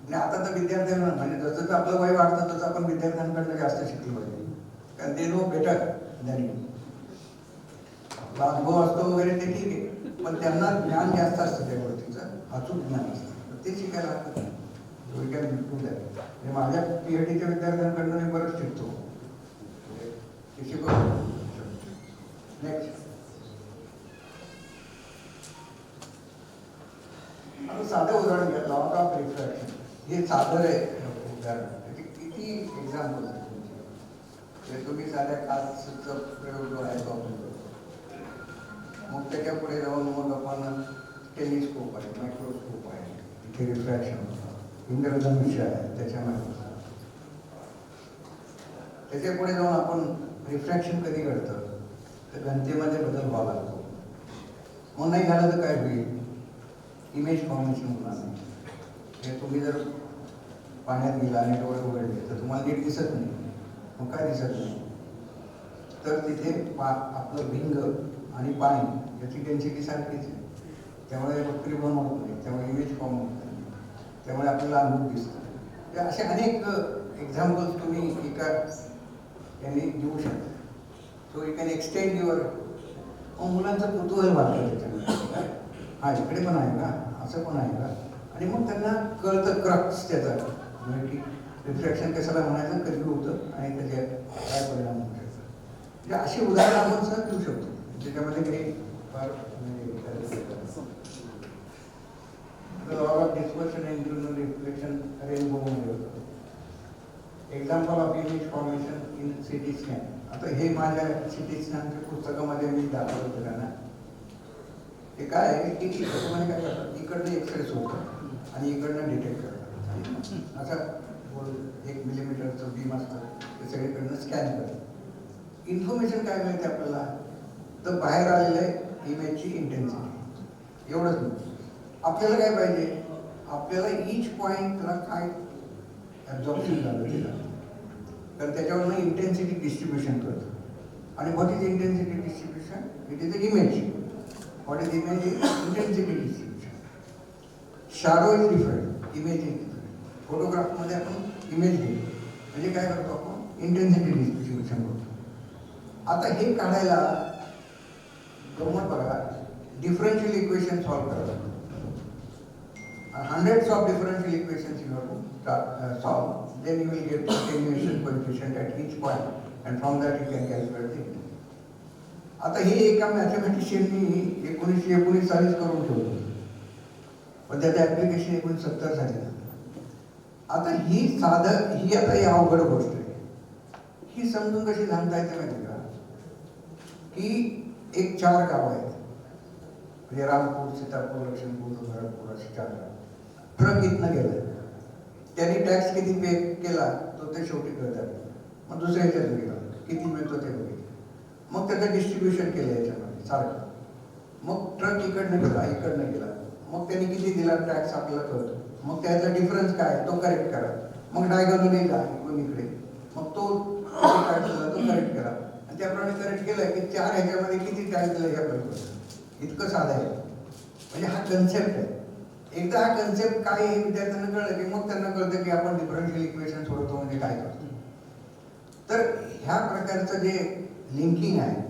आणि आता तर विद्यार्थ्यांना म्हणजे जसं जसं आपलं वय वाढतं तसं आपण विद्यार्थ्यांकडनं जास्त शिकलं पाहिजे. कारण ते नो बेटर दॅन यू. आपला अनुभव असतो वगैरे ते ठीक आहे, पण त्यांना ज्ञान जास्त असतं त्या गोष्टीचं, अचूक ज्ञान असतं, ते शिकायला हरकत नाही. We can do that. म्हणजे माझ्या PhDच्या विद्यार्थ्यांकडनं मी बरंच शिकतो. ते शिकवतो. नेक्स्ट आता साधं उदाहरण घ्या, लॉ ऑफ रिफ्रॅक्शन. हे साधं आहे उदाहरण, किती एक्झाम्पल ते तुम्ही साध्या काचचा प्रयोग जो आहे तो आपण करतो. मग त्याच्या पुढे जाऊन मग आपण टेलिस्कोप आहे, मायक्रोस्कोप आहे, इथे रिफ्रॅक्शन होतं, इंद्रधनुष्य आहे त्याच्यामध्ये. त्याच्या पुढे जाऊन आपण रिफ्रॅक्शन कधी घडतं तर घनतेमध्ये बदल व्हावा लागतो. मग नाही झालं तर काय होईल, इमेज फॉर्मेशन होणार नाही. हे तुम्ही जर पाण्यात गेला आणि डोळे उघडले तर तुम्हाला नीट दिसत नाही. मग काय दिसत नाही तर तिथे आपलं भिंग आणि पाणी याची डेन्सिटी सारखीच आहे, त्यामुळे वक्रीभवन होत नाही, त्यामुळे इमेज फॉर्म होत नाही, त्यामुळे आपल्याला अनुभव दिसतो. असे अनेक एक्झाम्पल्स तुम्ही एका यांनी देऊ शकता. So you can extend your. मग मुलांचं कुतूहल वाटतं त्याच्यामध्ये, हा इकडे पण आहे का, असं पण आहे का, आणि मग त्यांना कळतं क्रक्स त्याचा, म्हणजे की रिफ्लेक्शन कशाला म्हणायचं, कधी होतं आणि त्याच्यात काय परिणाम होऊ शकतात. म्हणजे अशी उदाहरणं आपण सहज देऊ शकतो ज्याच्यामध्ये काही फार dispersion and internal reflection rainbow मध्ये होतं. Example of image formation in CT scan. आता हे माझ्या सिटी स्कॅनच्या पुस्तकामध्ये मी दाखवलं होतं ना. ते काय आहे की तुम्हाला काय करतात, इकडनं एक्सप्रेस होतं आणि इकडनं डिटेक्ट करतात. असं 1 मिलीमीटरचं बीम असतं, ते सगळीकडनं स्कॅन करतात. इन्फॉर्मेशन काय मिळते आपल्याला, तर बाहेर आलेलं आहे इमेजची इंटेन्सिटी, एवढंच नाही. आपल्याला काय पाहिजे, आपल्याला इच पॉईंटला काय ॲब्झॉर्प्शन झालं ते झालं, तर त्याच्यावरनं इंटेन्सिटी डिस्ट्रीब्युशन करतं. आणि what is intensity distribution, it is a image. What is image, is intensity distribution. Shadow is different, image is different. फोटोग्राफमध्ये आपण इमेज घेतो म्हणजे काय करतो, आपण इंटेन्सिटी डिस्ट्रीब्युशन करतो. आता हे काढायला गंमत बघा, डिफरन्शियल इक्वेशन सॉल्व करायला, hundreds of differential equations you have to solve. Then you will get attenuation coefficient at each point, and from that you can calculate it. आता हे एका मॅथमॅटिशियननी 1919 सालीच करून ठेवलं, पण त्याचं ऍप्लिकेशन 1970 साली झालं. आता ही आता ही अवघड गोष्ट आहे. ही समजून कशी सांगता येते माहिती का, की एक 4 गाव आहेत, म्हणजे रामपूर, सीतापूर, लक्ष्मीपूर, भरतपूर अशी 4 गाव. ट्रक इथनं गेला, त्यांनी टॅक्स किती पे केला तो ते शेवटी कळतात. मग दुसऱ्या ह्याच्यात गेला, किती मिळतो ते बघितलं. मग त्याचं डिस्ट्रीब्युशन केलं याच्यामध्ये सारखं. मग ट्रक इकडनं गेला, मग त्यांनी किती दिला टॅक्स आपल्याला कळतो. मग त्याचा डिफरन्स काय तो करेक्ट करा. मग डायगोनली जा इकडून इकडे, मग तो काय केला तो करेक्ट करा. आणि त्याप्रमाणे करेक्ट केलं की 4 ह्याच्यामध्ये किती टॅक्स दिला ह्या कळतं. इतकं साधं आहे. म्हणजे हा कन्सेप्ट आहे. एकदा हा कन्सेप्ट काय आहे विद्यार्थ्यांना कळलं की मग त्यांना कळतं की आपण डिफरन्शियल इक्वेशन सोडवतो म्हणजे काय करतो. तर ह्या प्रकारचं जे लिंकिंग आहे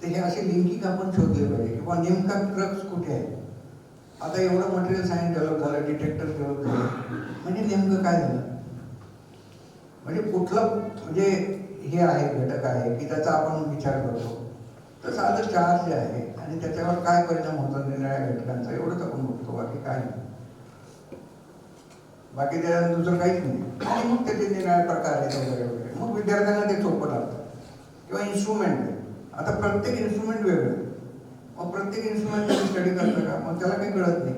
ते हे असे लिंकिंग आपण शोधले पाहिजे, किंवा नेमका क्रक्स कुठे आहे. आता एवढं मटेरियल सायन्स डेव्हलप झालं, डिटेक्टर डेव्हलप झालं, म्हणजे नेमकं काय झालं, म्हणजे कुठलं म्हणजे हे आहे घटक आहे की त्याचा आपण विचार करतो. तर साधं चार्ज आहे आणि त्याच्यावर काय परिणाम होतो निरनिराळ्या घटकांचा, एवढंच आपण बघतो, बाकी काय नाही. बाकी त्याला दुसरं काहीच नाही. आणि मग त्याचे निरनिराळे प्रकार आहेत वगैरे वगैरे. मग विद्यार्थ्यांना ते सोपं लागतं. किंवा इन्स्ट्रुमेंट आहे, आता प्रत्येक इन्स्ट्रुमेंट वेगळं. मग प्रत्येक इन्स्ट्रुमेंट स्टडी करतं का, मग त्याला काही कळत नाही.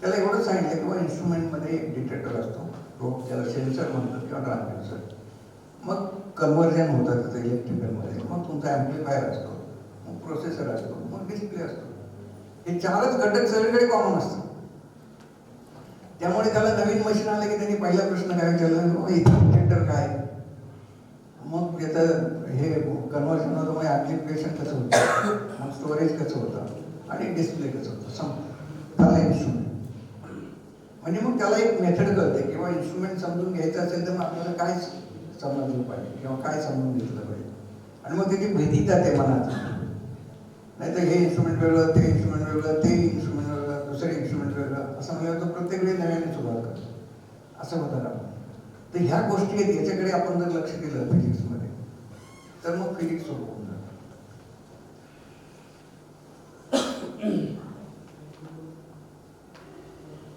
त्याला एवढं सांगितलं किंवा इन्स्ट्रुमेंटमध्ये एक डिटेक्टर असतो, तो त्याला सेन्सर म्हणतात किंवा ट्रान्सड्युसर. मग कन्व्हर्जन होतं त्याचं इलेक्ट्रिकलमध्ये. मग तुमचा ॲम्प्लिफायर असतो, मग प्रोसेसर असतो, मग डिस्प्ले असतो. हे 4च घटक सगळीकडे कॉमन असतात. त्यामुळे त्याला नवीन मशीन आलं की त्यांनी पहिला प्रश्न काय विचारला, इथं डिटेक्टर काय, मग त्याचं हे कन्व्हर्जन होतं, मग ॲप्लिकेशन कसं होतं, मग स्टोरेज कसं होतं आणि डिस्प्ले कसं होतं, त्याला इन्स्ट्रुमेंट. म्हणजे मग त्याला एक मेथड कळते किंवा इन्स्ट्रुमेंट समजून घ्यायचं असेल तर मग आपल्याला काय समजलं पाहिजे किंवा काय समजून घेतलं पाहिजे. आणि मग त्याची भीती जाते मनात. नाही तर हे इन्स्ट्रुमेंट वेगळं, ते इन्स्ट्रुमेंट वेगळं, ते इन्स्ट्रुमेंट वेगळं, दुसरे इन्स्ट्रुमेंट वेगळं, असं म्हणजे तो प्रत्येक वेळी नव्याने सुरुवात करतो. असं होतं ना. तर ह्या गोष्टी आहेत, याच्याकडे आपण जर लक्ष दिलं फिजिक्समध्ये तर मग फिजिक्स सोपं होऊन जातं.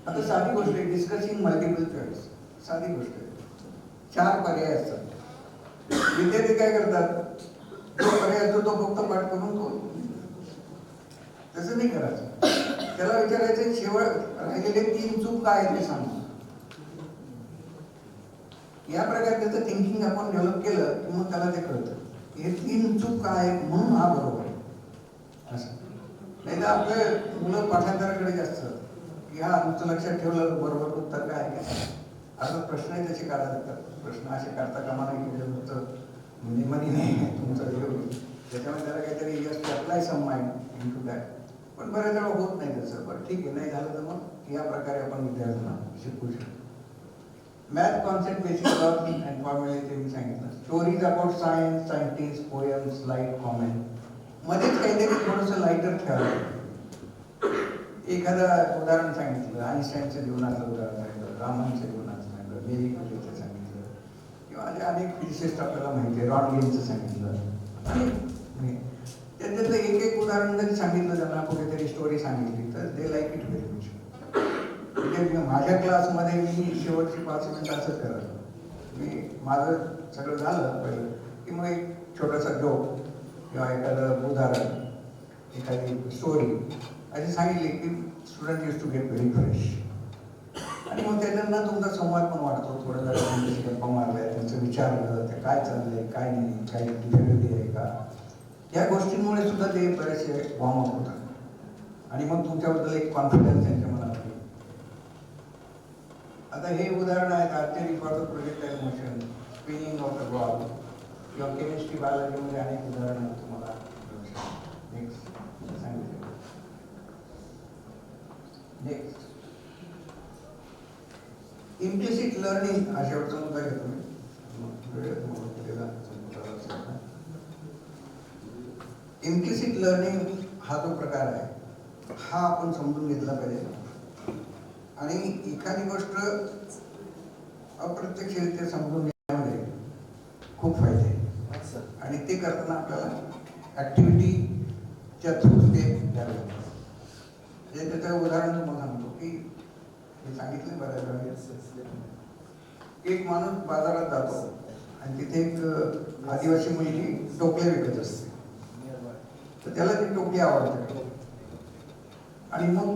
आता साधी गोष्ट आहे, डिस्कसिंग मल्टिपल चॉईस. साधी गोष्ट आहे, 4 पर्याय असतात. विद्यार्थी काय करतात, जो पर्याय असतो तो फक्त पाठ करून तो, तसं नाही करायचं. त्याला विचारायचं शेवट राहिलेले 3 चूक काय ते सांग. या प्रकारे त्याचं थिंकिंग आपण डेव्हलप केलं की मग त्याला ते कळतं हे 3 चूक काय म्हणून हा बरोबर आहे असं. नाही तर आपले मुलं पाठांतराकडे जास्त की हा तुमचं लक्षात ठेवलं बरोबर उत्तर काय आहे असा प्रश्नही त्याचे काढा लागतात. प्रश्न असे काढता कामा नाही की तुमचं नियमनी नाही तुमचं हे होईल त्याच्यामुळे त्याला काहीतरी just apply some mind into that. पण बऱ्याच वेळा होत नाही त्याचं. बरं ठीक आहे, नाही झालं तर मग या प्रकारे आपण विद्यार्थ्यांना शिकवू शकतो. Math concept basic laws and फॉर्म्युले ते मी सांगितलं. Stories about science, scientist, poems, light comment मध्येच काहीतरी थोडंसं लाईटर ठेवायचं. एखादं उदाहरण सांगितलं, आईन्स्टाईनच्या जीवनाचं उदाहरण सांगितलं, रामांच्या जीवनाचं सांगितलं, मेरी क्युरीचं सांगितलं किंवा अनेक फिजिसिस्ट आपल्याला माहिती आहे, रॉन्गेनचं सांगितलं. आणि त्याच्यातलं एक उदाहरण जरी सांगितलं त्यांना, कुठेतरी स्टोरी सांगितली तर दे लाईक इट व्हेरी मच. म्हणजे माझ्या क्लासमध्ये मी शेवटची 5 मिनिटं असंच करायचं. मी माझं सगळं झालं पहिलं की मग एक छोटासा जोक किंवा एखादं उदाहरण, एखादी स्टोरी अशी सांगितली की student use to get very fresh. आणि मग त्याच्यानं तुमचा संवाद पण वाढतो. थोडं जरा त्यांच्याशी गप्पा मारल्या, त्यांचं विचारलं ते काय चाललंय काय नाही, काही डिफिकल्टी आहे का, या गोष्टींमुळे सुद्धा ते बरेचसे वॉर्मअप होतात आणि मग तुमच्याबद्दल एक कॉन्फिडन्स त्यांच्या मनात येईल. आता हे उदाहरण आहेत archery for the projectile motion, spinning of the ball किंवा केमिस्ट्री बायोलॉजीमध्ये अनेक उदाहरणं तुम्हाला नेक्स्ट सांगितले. नेक्स्ट इम्प्लिसिट लर्निंग हा शेवटचा मुद्दा घेतो मी. इम्प्लिसिट लर्निंग हा जो प्रकार आहे हा आपण समजून घेतला पाहिजे. आणि एखादी गोष्ट अप्रत्यक्षरित्या समजून घेण्यामध्ये खूप फायदे आहे आणि ते करताना आपल्याला ॲक्टिव्हिटीच्या थ्रू ते द्यावे लागतात. म्हणजे त्याचं उदाहरण तुम्हाला सांगतो की हे सांगितलं बऱ्याच वेळा. एक माणूस बाजारात जातो आणि तिथे एक आदिवासी मुलगी टोपले विकत असते. तर त्याला ती टोपली आवडते आणि मग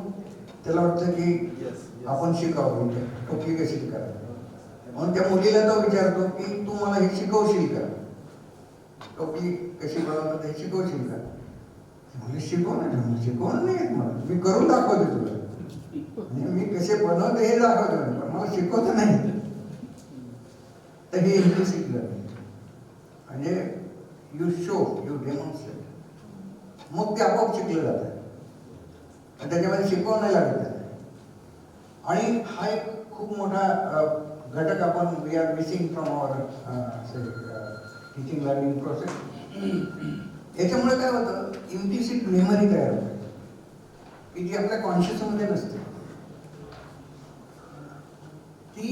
त्याला वाटतं की आपण शिकावं टोपली कशी करावी. म्हणून त्या मुलीला तो विचारतो की तू मला हे शिकवशील का, टोपली कशी बनवतात हे शिकवशील का. म्हणजे शिकवणं नाही मला, मी करून दाखवते तुला, मी कसे बनवते हे दाखवतो पण मला शिकवत नाही. तर हे इम्प्लिसिट लर्निंग म्हणजे यू शो, यू डेमॉन्स्ट्रेट, मग ते आपोआप शिकलं जातं आणि त्याच्यामध्ये शिकवण नाही लागत. आणि हा एक खूप मोठा घटक आपण we are missing from our teaching learning process. याच्यामुळे काय होतं, इम्प्लिसिट मेमरी तयार होते की जी आपल्या कॉन्शियसमध्ये नसते. ती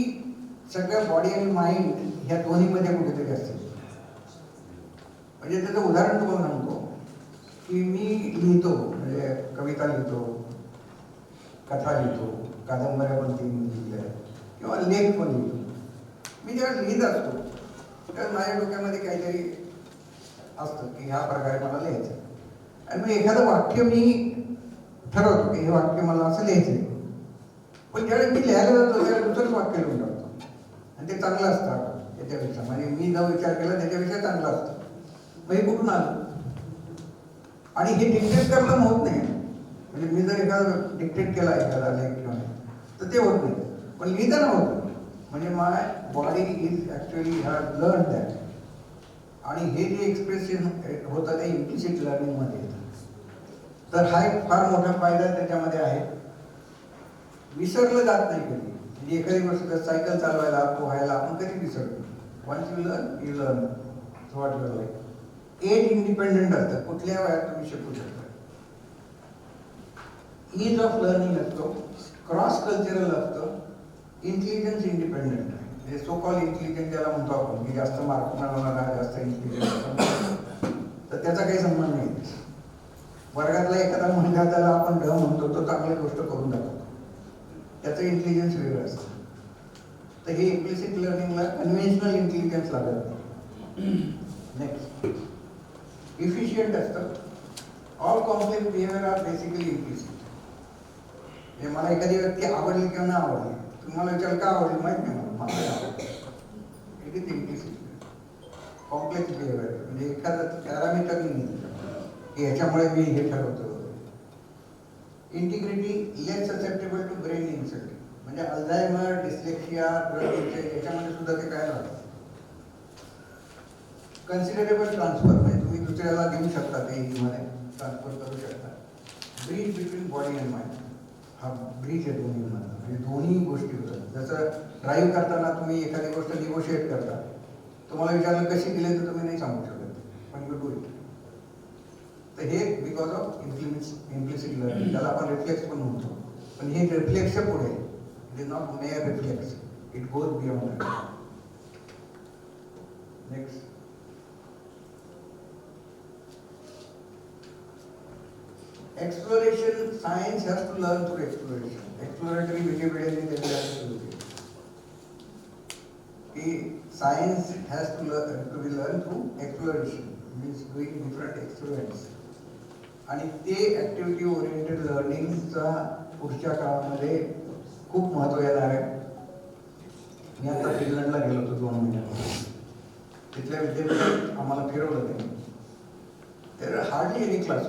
सगळ्या बॉडी आणि माइंड ह्या दोन्हीमध्ये कुठेतरी असते. म्हणजे त्याचं उदाहरण तुम्हाला सांगतो की मी लिहितो, म्हणजे कविता लिहितो, कथा लिहितो, कादंबऱ्या पण 3 लिहिल्या किंवा लेख पण लिहितो. मी जेव्हा लिहित असतो तेव्हा माझ्या डोक्यामध्ये काहीतरी असतं की ह्या प्रकारे मला लिहायचं. आणि मग एखादं वाक्य मी ठरवतो की हे वाक्य मला असं लिहायचं आहे. पण ज्यावेळेस मी लिहायला जातो त्यावेळेस दुसरंच वाक्य लिहून टाकतो आणि ते चांगलं असतं त्याच्यापेक्षा, म्हणजे मी जो विचार केला त्याच्यापेक्षा चांगलं असतं. मग हे कुठून आलं. आणि हे डिक्टेट करणं होत नाही. म्हणजे मी जर एखादा डिक्टेट केला एखादा लेख किंवा तर ते होत नाही, पण लिहिताना होतं. म्हणजे my body is actually have learn that. आणि हे जे एक्सप्रेशन होतं ते इम्प्लिसिट लर्निंगमध्ये येतं. तर हा एक फार मोठा फायदा त्याच्यामध्ये आहे. विसरलं जात नाही कधी. म्हणजे एखादी गोष्ट सायकल चालवायला, पोहायला आपण कधी विसरतो. Once you learn what your life. Age independent असतं, कुठल्या वयात तुम्ही शिकू शकता. ईज ऑफ लर्निंग असतो, क्रॉस कल्चरल असतं, इंटेलिजन्स इंडिपेंडंट आहे. म्हणजे सो कॉल इंटेलिजन्स ज्याला म्हणतो आपण की जास्त मार्क मिळवणारा जास्त इंटेलिजन्स, तर त्याचा काही संबंध नाही. वर्गातला एखादा मुलगा त्याला आपण ढ म्हणतो, तो चांगली गोष्ट करून दाखवतो, त्याचं इंटेलिजन्स वेगळं असतं. तर हे इम्प्लिसिट लर्निंगला कन्व्हेन्शनल इंटेलिजन्स लागत नाही. नेक्स्ट, इफिशियंट असतं. All complex behaviour are basically implicit. म्हणजे मला एखादी व्यक्ती आवडली किंवा नाही आवडली, तुम्हाला विचार का आवडली माहित नाही मला. It is implicit. Complex behaviour म्हणजे एखादं पॅरामीटर नाही की याच्यामुळे मी हे ठरवतो. Integrity, less susceptible to brain insult. म्हणजे अल्झायमर, डिस्लेक्सिया, याच्यामध्ये सुद्धा ते काय राहतं. कन्सिडरेबल ट्रान्सफर म्हणजे तुम्ही दुसऱ्याला देऊ शकता, ते मध्ये ट्रान्सफर करू शकता. Bridge between body and mind. हा ब्रिज आहे दोन्ही मध्ये, म्हणजे दोन्ही गोष्टी होतात. जसं ड्राईव्ह करताना तुम्ही एखादी गोष्ट निगोशिएट करता, तुम्हाला विचारलं कशी केली तर तुम्ही नाही सांगू शकत, पण यू डू इट. तर हे बिकॉज ऑफ इम्प्लिसिट लर्निंग. त्याला आपण रिफ्लेक्स पण म्हणतो. पण हे रिफ्लेक्सच्या पुढे, it is not mayor reflex, it goes beyond that. Next, exploration. Science has to learn through exploration. Exploratory Wikipedia ने दिलेलं आहे की science has to learn through exploration, means doing different experiments. आणि ते ऍक्टिव्हिटी ओरिएंटेड लर्निंगचा पुढच्या काळामध्ये खूप महत्त्व येणार आहे. मी आता फिनलंडला गेलो होतो 2 महिन्यात. तिथल्या विद्यापीठात आम्हाला फिरवलं त्यांनी. तर हार्डली एनी क्लास,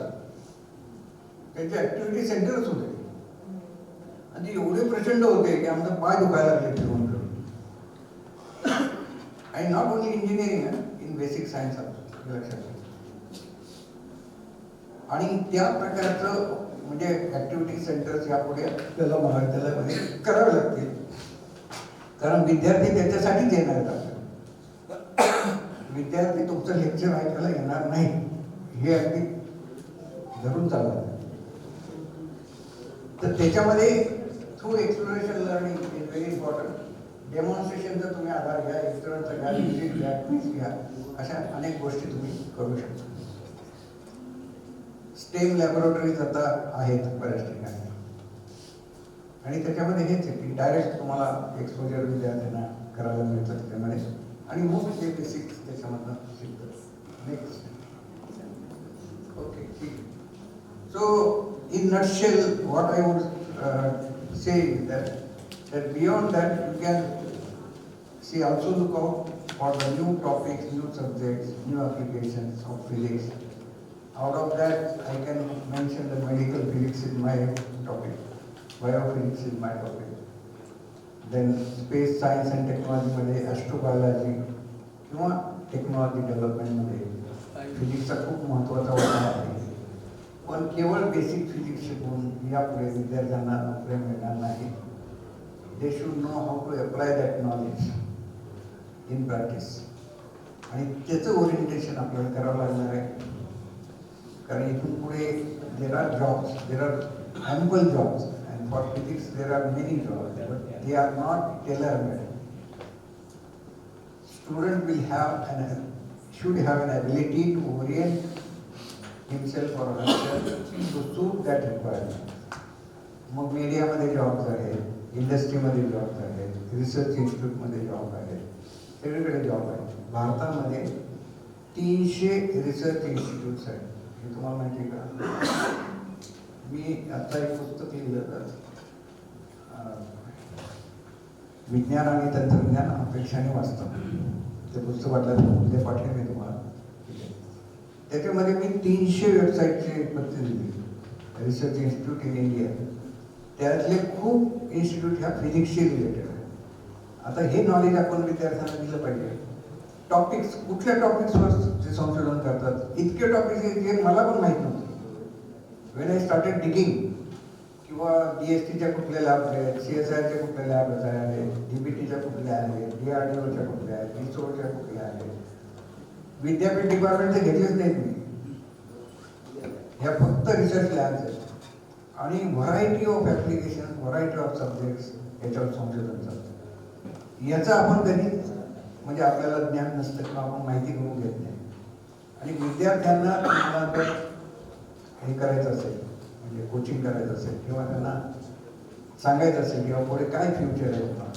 त्यांचे ऍक्टिव्हिटी सेंटरच होते आणि ते एवढे प्रचंड होते की आमचा पाय दुखायला लागले फिरवून फिरवून. आणि not only engineering, in basic science लक्षात. आणि त्या प्रकारचं म्हणजे ऍक्टिव्हिटी सेंटर्स यापुढे आपल्याला महाविद्यालयामध्ये करावे लागतील, कारण विद्यार्थी त्याच्यासाठीच येणार आहेत. विद्यार्थी तुमचं लेक्चर ऐकायला येणार नाही हे अगदी धरून चाललं. तर त्याच्यामध्ये through exploration learning is very important. डेमॉन्स्ट्रेशनचा तुम्ही आधार घ्या, एक्सटर्नलचा घ्या, विजिट घ्या, क्विज घ्या, अशा अनेक गोष्टी तुम्ही करू शकता. स्टेम लॅबोरेटरीज आता आहेत बऱ्याच ठिकाणी आणि त्याच्यामध्ये हेच आहे की डायरेक्ट तुम्हाला एक्सपोजर विद्यार्थ्यांना करायला मिळतं त्याच्यामध्ये आणि मग ते बेसिक्स त्याच्यामधनं शिकतात. नेक्स्ट, ओके, ठीक आहे. So, in nutshell, what I would say is that beyond that you can see also look out for the new topics, new subjects, new applications of physics. Out of that, I can mention the medical physics is my topic, biophysics is my topic. Then space science and technology मध्ये astrobiology किंवा technology development मध्ये फिजिक्सचा खूप महत्त्वाचा वाटा आहे. पण केवळ basic physics शिकवून यापुढे विद्यार्थ्यांना नोकरी मिळणार नाही. They should know how to apply that knowledge in practice. आणि त्याचं ओरिएंटेशन आपल्याला करावं लागणार आहे, कारण इथून पुढे there are jobs, there are ample jobs and for physics there are many jobs, but they are not tailor made. Student will have should have an ability to orient himself or herself to suit that requirement. मग मीडियामध्ये jobs आहेत, इंडस्ट्रीमध्ये jobs आहेत, research इन्स्टिट्यूटमध्ये job आहेत, सगळीकडे job आहेत. भारतामध्ये 300 research institutes आहेत. हे तुम्हाला माहिती आहे का? मी आता एक पुस्तक लिहिलं तर विज्ञान आणि तंत्रज्ञान अपेक्षाने वाचतं. ते पुस्तक वाटलं ते पाठवले मी तुम्हाला. त्याच्यामध्ये मी 300 वेबसाईटचे पत्ते दिली, रिसर्च इन्स्टिट्यूट इन इंडिया. त्यातले खूप इन्स्टिट्यूट ह्या फिजिक्सशी रिलेटेड आहे. आता हे नॉलेज आपण विद्यार्थ्यांना दिलं पाहिजे. टॉपिक्स, कुठल्या टॉपिक्सवर जे संशोधन करतात, इतके टॉपिक्स आहेत जे मला पण माहीत नव्हते. वेन आय स्टार्टेड डिगिंग, किंवा DSTच्या कुठल्या लॅब आहेत, CSIRच्या कुठल्या लॅब आहेत, DBTच्या कुठल्या आहेत, DRDOच्या कुठल्या आहेत, इस्रोच्या कुठल्या आहेत. विद्यापीठ डिपार्टमेंट ते घेतलेच नाहीत मी. ह्या फक्त रिसर्च लॅब्स आहेत आणि variety of application, variety of subjects याच्यावर संशोधन चालतं. याचं आपण कधीच म्हणजे आपल्याला ज्ञान नसतं किंवा आपण माहिती करून घेत नाही. आणि विद्यार्थ्यांना तुम्हाला जर हे करायचं असेल, म्हणजे कोचिंग करायचं असेल किंवा त्यांना सांगायचं असेल किंवा पुढे काय फ्युचर आहे तुम्हाला,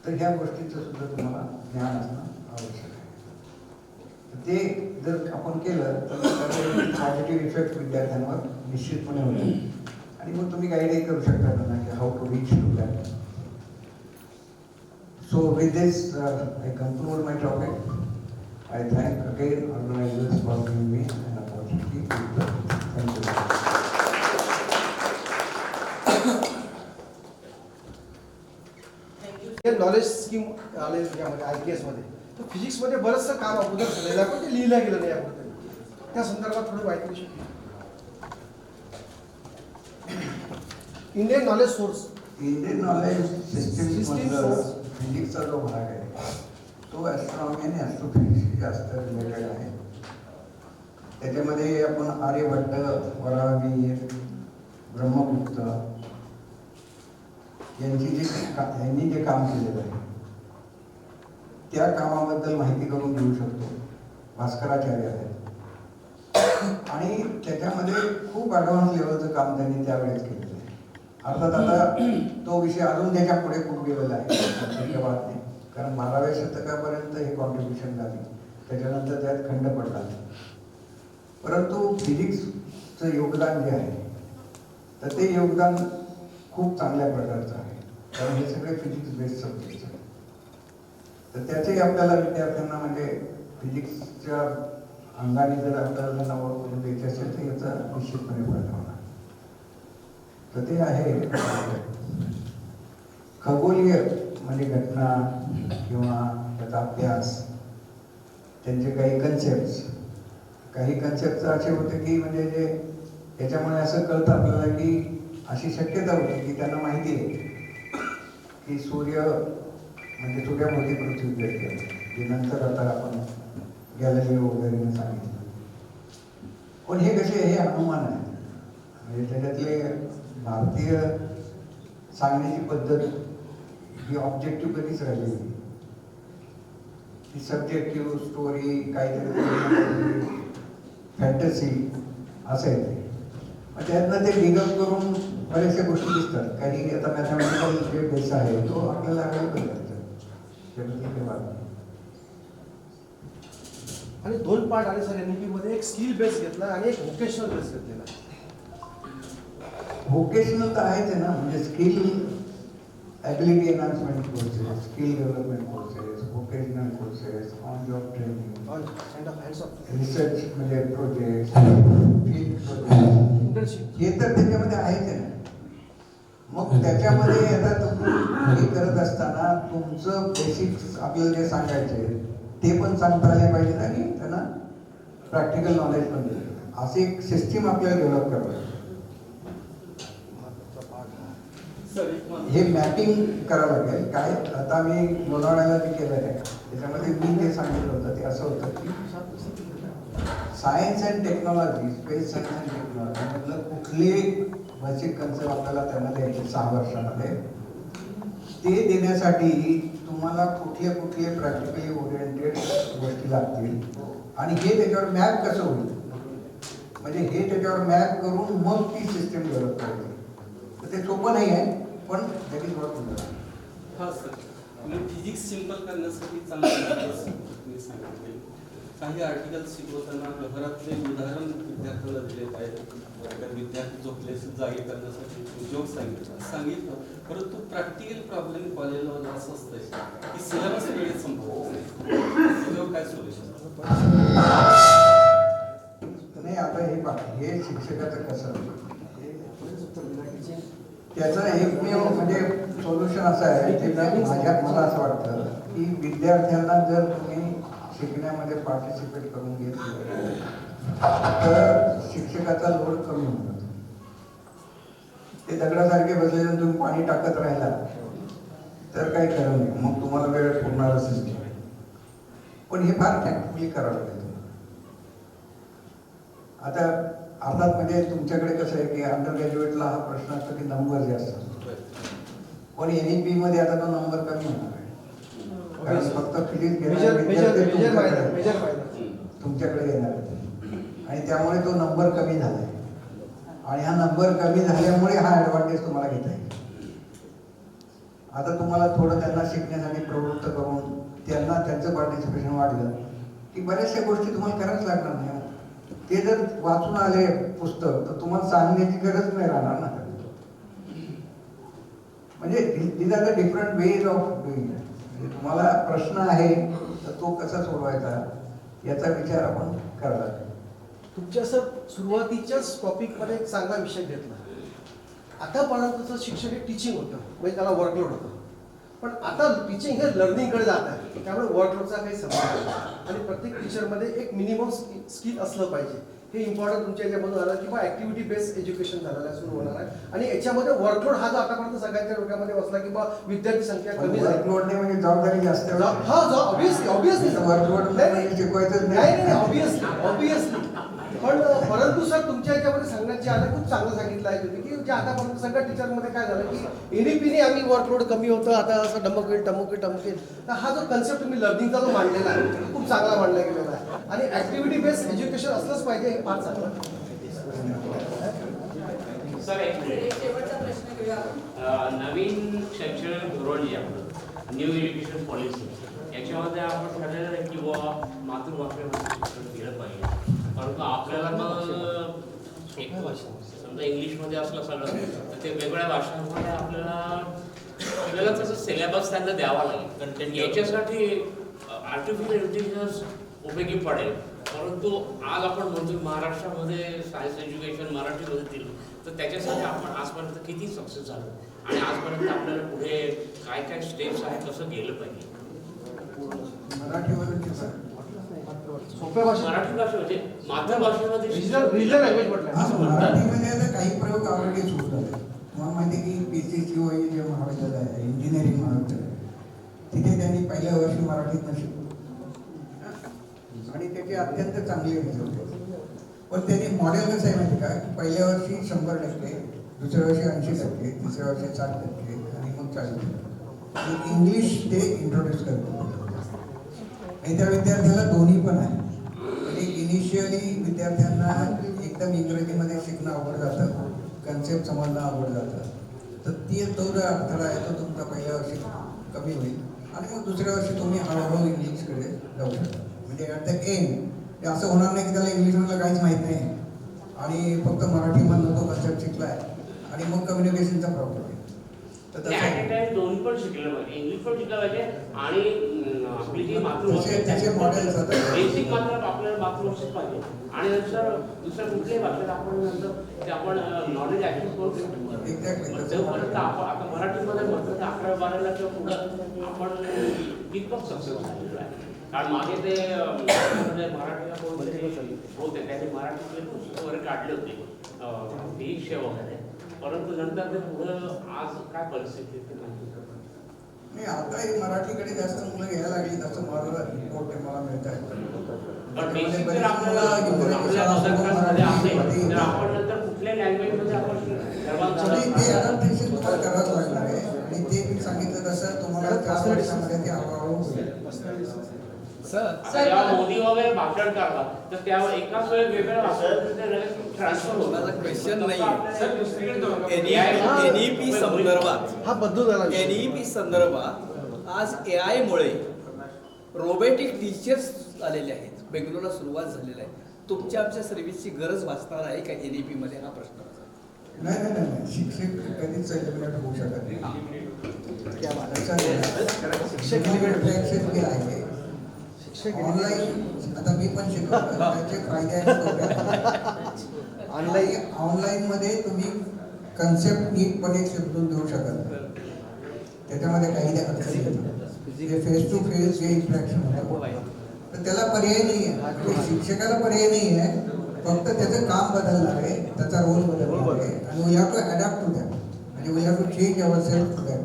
तर ह्या गोष्टीचं सुद्धा तुम्हाला ज्ञान असणं आवश्यक आहे. ते जर आपण केलं तर त्याचे पॉझिटिव्ह इफेक्ट विद्यार्थ्यांवर निश्चितपणे होईल. आणि मग तुम्ही गाईडही करू शकता त्यांना की how to reach to that. So with this, I conclude my topic. I thank again organizers for giving me an opportunity. Thank you. हे नॉलेज स्कीम आले यामध्ये IPS मध्ये, तर फिजिक्समध्ये बरंचसं काम अगोदर झालेलं आहे पण ते लिहिलं गेलं नाही अगोदर. त्या संदर्भात थोडं माहिती देऊ शकतो. Indian knowledge source, Indian knowledge system फिजिक्सचा जो भाग आहे तो ॲस्ट्रॉनॉमी आणि ॲस्ट्रोफिजिक्सशी जास्त रिलेटेड आहे. त्याच्यामध्ये आपण आर्यभट्ट, वराहमिहिर, ब्रह्मगुप्त यांनी जे काम केलेलं आहे त्या कामाबद्दल माहिती करून घेऊ शकतो. भास्कराचार्य आहेत आणि त्याच्यामध्ये खूप ॲडव्हान्स लेवलचं काम त्यांनी त्यावेळेस केलेलं आहे. अर्थात आता तो विषय अजून त्याच्या पुढे खूप गेलेला आहे नाही, कारण 12व्या शतकापर्यंत हे कॉन्ट्रीब्युशन झाली, त्याच्यानंतर त्यात खंड पडला. परंतु फिजिक्सचं योगदान जे आहे तर ते योगदान खूप चांगल्या प्रकारचं आहे, कारण हे सगळे फिजिक्स बेस्ड सब्जेक्ट्स आहेत. तर त्याचेही आपल्याला विद्यार्थ्यांना म्हणजे फिजिक्सच्या अंगाने जर आपल्याला त्यांना ओळख करून द्यायची असेल तर याचा निश्चितपणे फायदा होणार. तर ते आहे खगोलीय म्हणजे घटना किंवा त्याचा अभ्यास, त्यांचे काही कन्सेप्ट असे होते की म्हणजे जे त्याच्यामुळे असं कळतं आपल्याला की अशी शक्यता होती की त्यांना माहिती आहे की सूर्य म्हणजे सूर्याभोवती पृथ्वी फिरते, जे नंतर आता आपण गॅलिलिओ वगैरे सांगितलं. पण हे कसे हे अनुमान आहे, म्हणजे त्याच्यातले भारतीय सांगण्याची पद्धत ही ऑब्जेक्टिव्ह कधीच राहिलेली नाही. ही सब्जेक्टिव्ह स्टोरी काहीतरी फॅन्टसी असं आहे. मग त्यातनं ते डिगअप करून बऱ्याचशा गोष्टी दिसतात. काही आता मॅथमॅटिकल जे बेस आहे तो आपल्याला अवेलेबल आहे त्याच्यात. आणि 2 पार्ट आले सर NEP मध्ये, एक स्किल बेस घेतला आणि एक व्होकेशनल बेस घेतलेला. व्होकेशनल तर आहेच आहे ना, म्हणजे skill ability enhancement courses, skill development courses, vocational courses, on job training, research म्हणजे प्रोजेक्ट, फील्ड प्रोजेक्ट, हे तर त्याच्यामध्ये आहेच आहे ना. मग त्याच्यामध्ये आता तुम्ही हे करत असताना तुमचं बेसिक्स आपल्याला जे सांगायचे ते पण सांगता आले पाहिजे आणि त्यांना प्रॅक्टिकल नॉलेज पण दिलं. अशी एक सिस्टीम आपल्याला डेव्हलप करावी. हे मॅपिंग करावं लागेल. काय आता मी लोणावळ्याला जे केलं आहे त्याच्यामध्ये मी जे सांगितलं होतं ते असं होतं की science and technology, space science and technology मधलं कुठले बेसिक कन्सेप्ट आपल्याला त्यांना द्यायचे 6 वर्षामध्ये, ते देण्यासाठी तुम्हाला कुठले कुठले प्रॅक्टिकली ओरिएंटेड गोष्टी लागतील आणि हे त्याच्यावर मॅप कसं होईल, म्हणजे हे त्याच्यावर मॅप करून मग ती सिस्टम डेव्हलप करायची. तर ते सोपं नाही आहे, पण that is what we do. हां सर, फिजिक्स सिंपल करण्यासाठी चांगलं सांगितले. काही आर्टिकल शिकवताना व्यवहारातले उदाहरण विद्यार्थ्यांना दिले पाहिजे. विद्यार्थी झोपले जागे करण्यासाठी उद्योग सांगितलं, परंतु प्रॅक्टिकल प्रॉब्लेम कॉलेजला असं असतं की सिलेबस वेळेत संपवतो नाही. काय सोल्युशन? नाही, आता हे शिक्षकाचं कसं त्याचं एकमेव म्हणजे सोल्युशन असं आहे की मला असं वाटतं की विद्यार्थ्यांना जर तुम्ही शिकण्यामध्ये पार्टिसिपेट करून घेतलं तर शिक्षकाचा लोड कमी होऊन जातो. ते दगडासारखे बसले तुम्ही पाणी टाकत राहिला तर काही खरं नाही, मग तुम्हाला वेळ पुरणारच नाही. पण हे फार टॅक्टिकली करावं लागेल. आता अर्थात म्हणजे तुमच्याकडे कसं आहे की अंडर ग्रॅज्युएटला हा प्रश्न असतो की नंबर जास्त असतो, पण NEP मध्ये आता तो नंबर कमी होणार आहे, कारण फक्त फिजिक्स तुमच्याकडे येणार आणि त्यामुळे तो नंबर कमी झाला आहे. आणि हा नंबर कमी झाल्यामुळे हा ॲडव्हान्टेज तुम्हाला घेता येईल. आता तुम्हाला थोडं त्यांना शिकण्यासाठी प्रवृत्त करून त्यांना त्यांचं पार्टिसिपेशन वाढलं की बऱ्याचशा गोष्टी तुम्हाला करायच लागणार नाही. ते जर वाचून आले पुस्तक तर तुम्हाला सांगण्याची गरज नाही राहणार ना. म्हणजे these are the different ways of doing it. म्हणजे तुम्हाला प्रश्न आहे तर तो कसा सोडवायचा याचा विचार आपण करायला. तुमच्या सर सुरुवातीच्याच टॉपिकमध्ये एक चांगला विषय घेतला. आतापर्यंतचं शिक्षण हे टीचिंग होतं, म्हणजे त्याला वर्कलोड होतं. पण आता टीचिंग हे लर्निंगकडे जात आहे, त्यामुळे वर्कलोडचा काही संबंध नाही. आणि प्रत्येक टीचरमध्ये एक मिनिमम स्किल असलं पाहिजे. हे इम्पॉर्टंट तुमच्या याच्यामधून आलं किंवा ऍक्टिव्हिटी बेस्ड एज्युकेशन झालेलं सुरू होणार आहे. आणि याच्यामध्ये वर्कलोड हा जो आतापर्यंत सगळ्यांच्या डोक्यामध्ये बसला की बा विद्यार्थी संख्या कमी झाली, वर्कलोड नाही म्हणजे जबाबदारी जास्त. हा ऑब्विसली वर्कलोड नाही शिकवायचं नाही ऑब्विसली. पण परंतु सर तुमच्या याच्यामध्ये सांगण्याचे आलं खूप चांगलं सांगितलं आहे तुम्ही की जे आतापर्यंत सगळ्या टीचरमध्ये काय झालं की एनईपीने आम्ही वर्कलोड कमी होतं, आता असं टमुकेल. तर हा जो कन्सेप्ट तुम्ही लर्निंगचा जो मांडलेला आहे तो खूप चांगला मांडला गेलेला आहे. आणि ऍक्टिव्हिटी बेस्ड एज्युकेशन असलंच पाहिजे, हे फार चांगलं. सर एक शेवटचा प्रश्न घेऊया आपण. नवीन शैक्षणिक धोरण जे आपलं न्यू एज्युकेशन पॉलिसी याच्यामध्ये आपण ठरलेलं आहे की बुवा मातृभाषेमध्ये शिक्षण केलं पाहिजे. परंतु आपल्याला मग समजा इंग्लिशमध्ये असलं सगळं तर ते वेगवेगळ्या भाषांमध्ये आपल्याला तसं सिलेबस त्यांना द्यावा लागेल. याच्यासाठी आर्टिफिशियल इंटेलिजन्स उपयोगी पडेल. परंतु आज आपण म्हणतो महाराष्ट्रामध्ये सायन्स एज्युकेशन मराठीमध्ये दिलं तर त्याच्यासाठी आपण आजपर्यंत किती सक्सेस झालो आणि आजपर्यंत आपल्याला पुढे काय काय स्टेप्स आहेत कसं गेलं पाहिजे. मराठीमध्ये सोप्या भाषेत मराठी भाषा म्हणजे मातृभाषेमध्ये रिजनल लँग्वेज म्हटलं. मराठीमध्ये आता काही प्रयोग ऑलरेडी सुरू झाले. तुम्हाला माहिती आहे की PCCOE जे महाविद्यालय आहे, इंजिनिअरिंग महाविद्यालय, तिथे त्यांनी पहिल्या वर्षी मराठीतनं शिकवलं आणि त्याचे अत्यंत चांगले रिझल्ट. पण त्यांनी मॉडेल कसं आहे माहिती का की पहिल्या वर्षी 100%, दुसऱ्या वर्षी 80%, तिसऱ्या वर्षी 60% आणि मग 40%. इंग्लिश ते इंट्रोड्यूस करतो आणि त्या विद्यार्थ्याला दोन्ही पण आहे. म्हणजे इनिशियली विद्यार्थ्यांना एकदम इंग्रजीमध्ये शिकणं अवघड जातं, कन्सेप्ट समजणं अवघड जातं. तर तो जो अडथळा आहे तो तुमचा पहिल्या वर्षी कमी होईल आणि मग दुसऱ्या वर्षी तुम्ही हळूहळू इंग्लिशकडे जाऊ शकता. म्हणजे ॲट द एंड असं होणार नाही की त्याला इंग्लिशमधलं काहीच माहीत नाही आणि फक्त मराठीमधनं तो कन्सेप्ट शिकला आहे आणि मग कम्युनिकेशनचा प्रॉब्लेम आहे. तर तसं दोन्ही पण शिकलं पाहिजे, इंग्लिश पण शिकलं पाहिजे आणि आपली जी त्याचे मॉडेल्स आता बेसिक मात्र आपल्याला मातृभाषेत पाहिजे आणि नंतर दुसऱ्या कुठल्याही भाषेत आपण नंतर ते आपण नॉलेज ऍक्सेस करू शकतो. एक्झॅक्टली. आपण आता मराठीमध्ये म्हटलं तर 11-12ला किंवा पुढं आपण कितपत सक्सेस झालेलो आहे. कारण मागे ते मराठीला होते त्यांनी मराठीतले पुस्तकं वगैरे काढले होते विषय वगैरे. परंतु नंतर ते पुढं आज काय परिस्थिती ते माहिती नाही. आता ही मराठीकडे जास्त मुलं घ्यायला लागली तसं मला रिपोर्ट मला मिळत आहे. पण बेसिक जर आपल्याला आपल्या मदरमध्ये असेल तर आपण नंतर कुठल्या लँग्वेजमध्ये आपण ते अडॅप्टेशन तुम्हाला करावंच लागणार आहे आणि ते मी सांगितलं तसं तुम्हाला 4 वर्षामध्ये ते हळूहळू होईल. जेव्हा मोदी वगैरे भाषण करतात तर त्यावर एकाच वेळेस वेगवेगळ्या भाषेत ट्रान्सफर होतं. माझा क्वेश्चन नाही. एनईपी संदर्भात हा बदलू झाला. एनईपी संदर्भात आज AI मुळे रोबोटिक टीचर्स आलेले आहेत, बेंगलोरला सुरुवात झालेली आहे. तुमच्या आमच्या सर्व्हिसची गरज भासणार आहे का एनईपी मध्ये, हा प्रश्न. नाही शिक्षक कधीच एलिमिनेट होऊ शकत नाही. शिक्षक एलिमिनेट आहे. ऑनलाईन आता मी पण शिकवतो त्याचे फायदे आहेत. ऑनलाईन मध्ये तुम्ही कन्सेप्ट नीटपणे समजून देऊ शकत, त्याच्यामध्ये काही अडचणी येतात. फेस टू फेस जे इंटरॅक्शन होतं तर त्याला पर्याय नाही आहे. शिक्षकाला पर्याय नाही आहे, फक्त त्याचं काम बदलणार आहे, त्याचा रोल बदलणार आहे आणि we have to adapt to that. म्हणजे we have to change our self to that.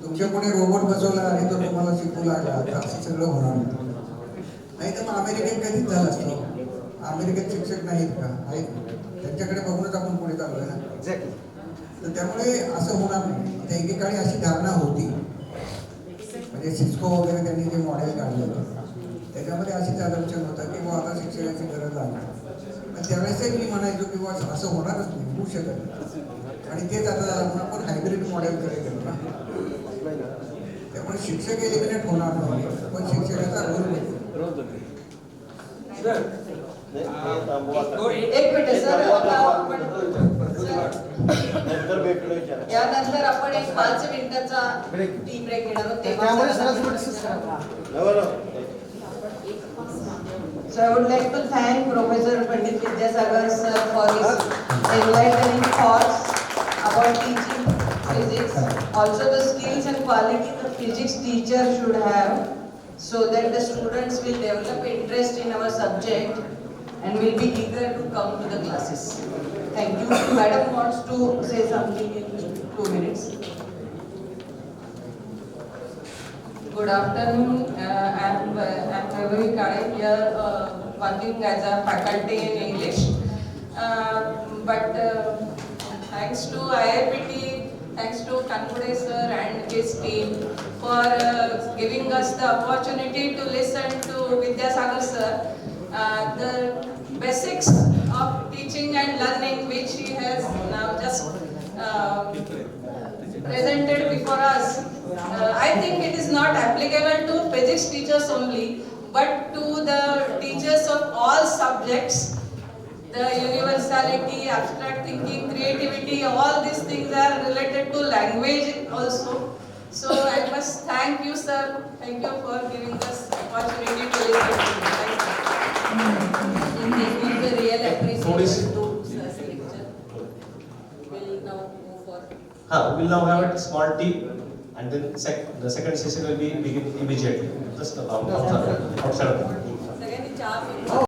तुमच्या पुढे रोबोट बसवला आणि तो तुम्हाला शिकू लागला तर असं सगळं होणार नाही. तर मग अमेरिकेत कधीच झालं असतं. अमेरिकेत शिक्षक नाहीत का, आहेत. त्यांच्याकडे बघूनच आपण पुढे चाललोय ना. एक्झॅक्टली. तर त्यामुळे असं होणार नाही. आता एकेकाळी अशी धारणा होती, म्हणजे सिस्को वगैरे त्यांनी जे मॉडेल काढलं होतं त्याच्यामध्ये अशीच आलोचन होतं की आता शिक्षकाची गरज आहे. त्यावेळेसही मी म्हणायचो की असं होणारच नाही, होऊ शकत नाही. आणि तेच आता आपण हायब्रिड मॉडेलकडे गेलो ना. त्यामुळे शिक्षक एलिमिनेट होणार नाही, पण शिक्षकाचा रोल एक मिनिट सर, आता आपण यानंतर आपण एक 5 मिनिटाचा टी ब्रेक घेणार आहोत. त्यामुळे सरासरी डिस्कस करा. So I would like to thank Professor Pandit Vidyasagar sir for his enlightening thoughts about teaching physics. Also the skills and quality the physics teacher should have so that the students will develop interest in our subject and will be eager to come to the classes. Thank you. Madam wants to say something in 2 minutes. Good afternoon. I'm Vaibhavi Kale here, working as a faculty in English. But thanks to IAPT, thanks to Kankude sir and his team for giving us the opportunity to listen to Vidyasagar sir. The basics of teaching and learning which he has now just presented before us. I think it is not applicable to physics teachers only, but to the teachers of all subjects. The universality, abstract thinking, creativity, all these things are related to language also. So I must thank you, sir. Thank you for giving us opportunity to listen to you. Thank you. The real appreciation to sir's lecture. We'll now move forward. We'll now have a small tea, and then the second session will be begin immediately. Just outside. सगळ्यांनी चहा पिऊन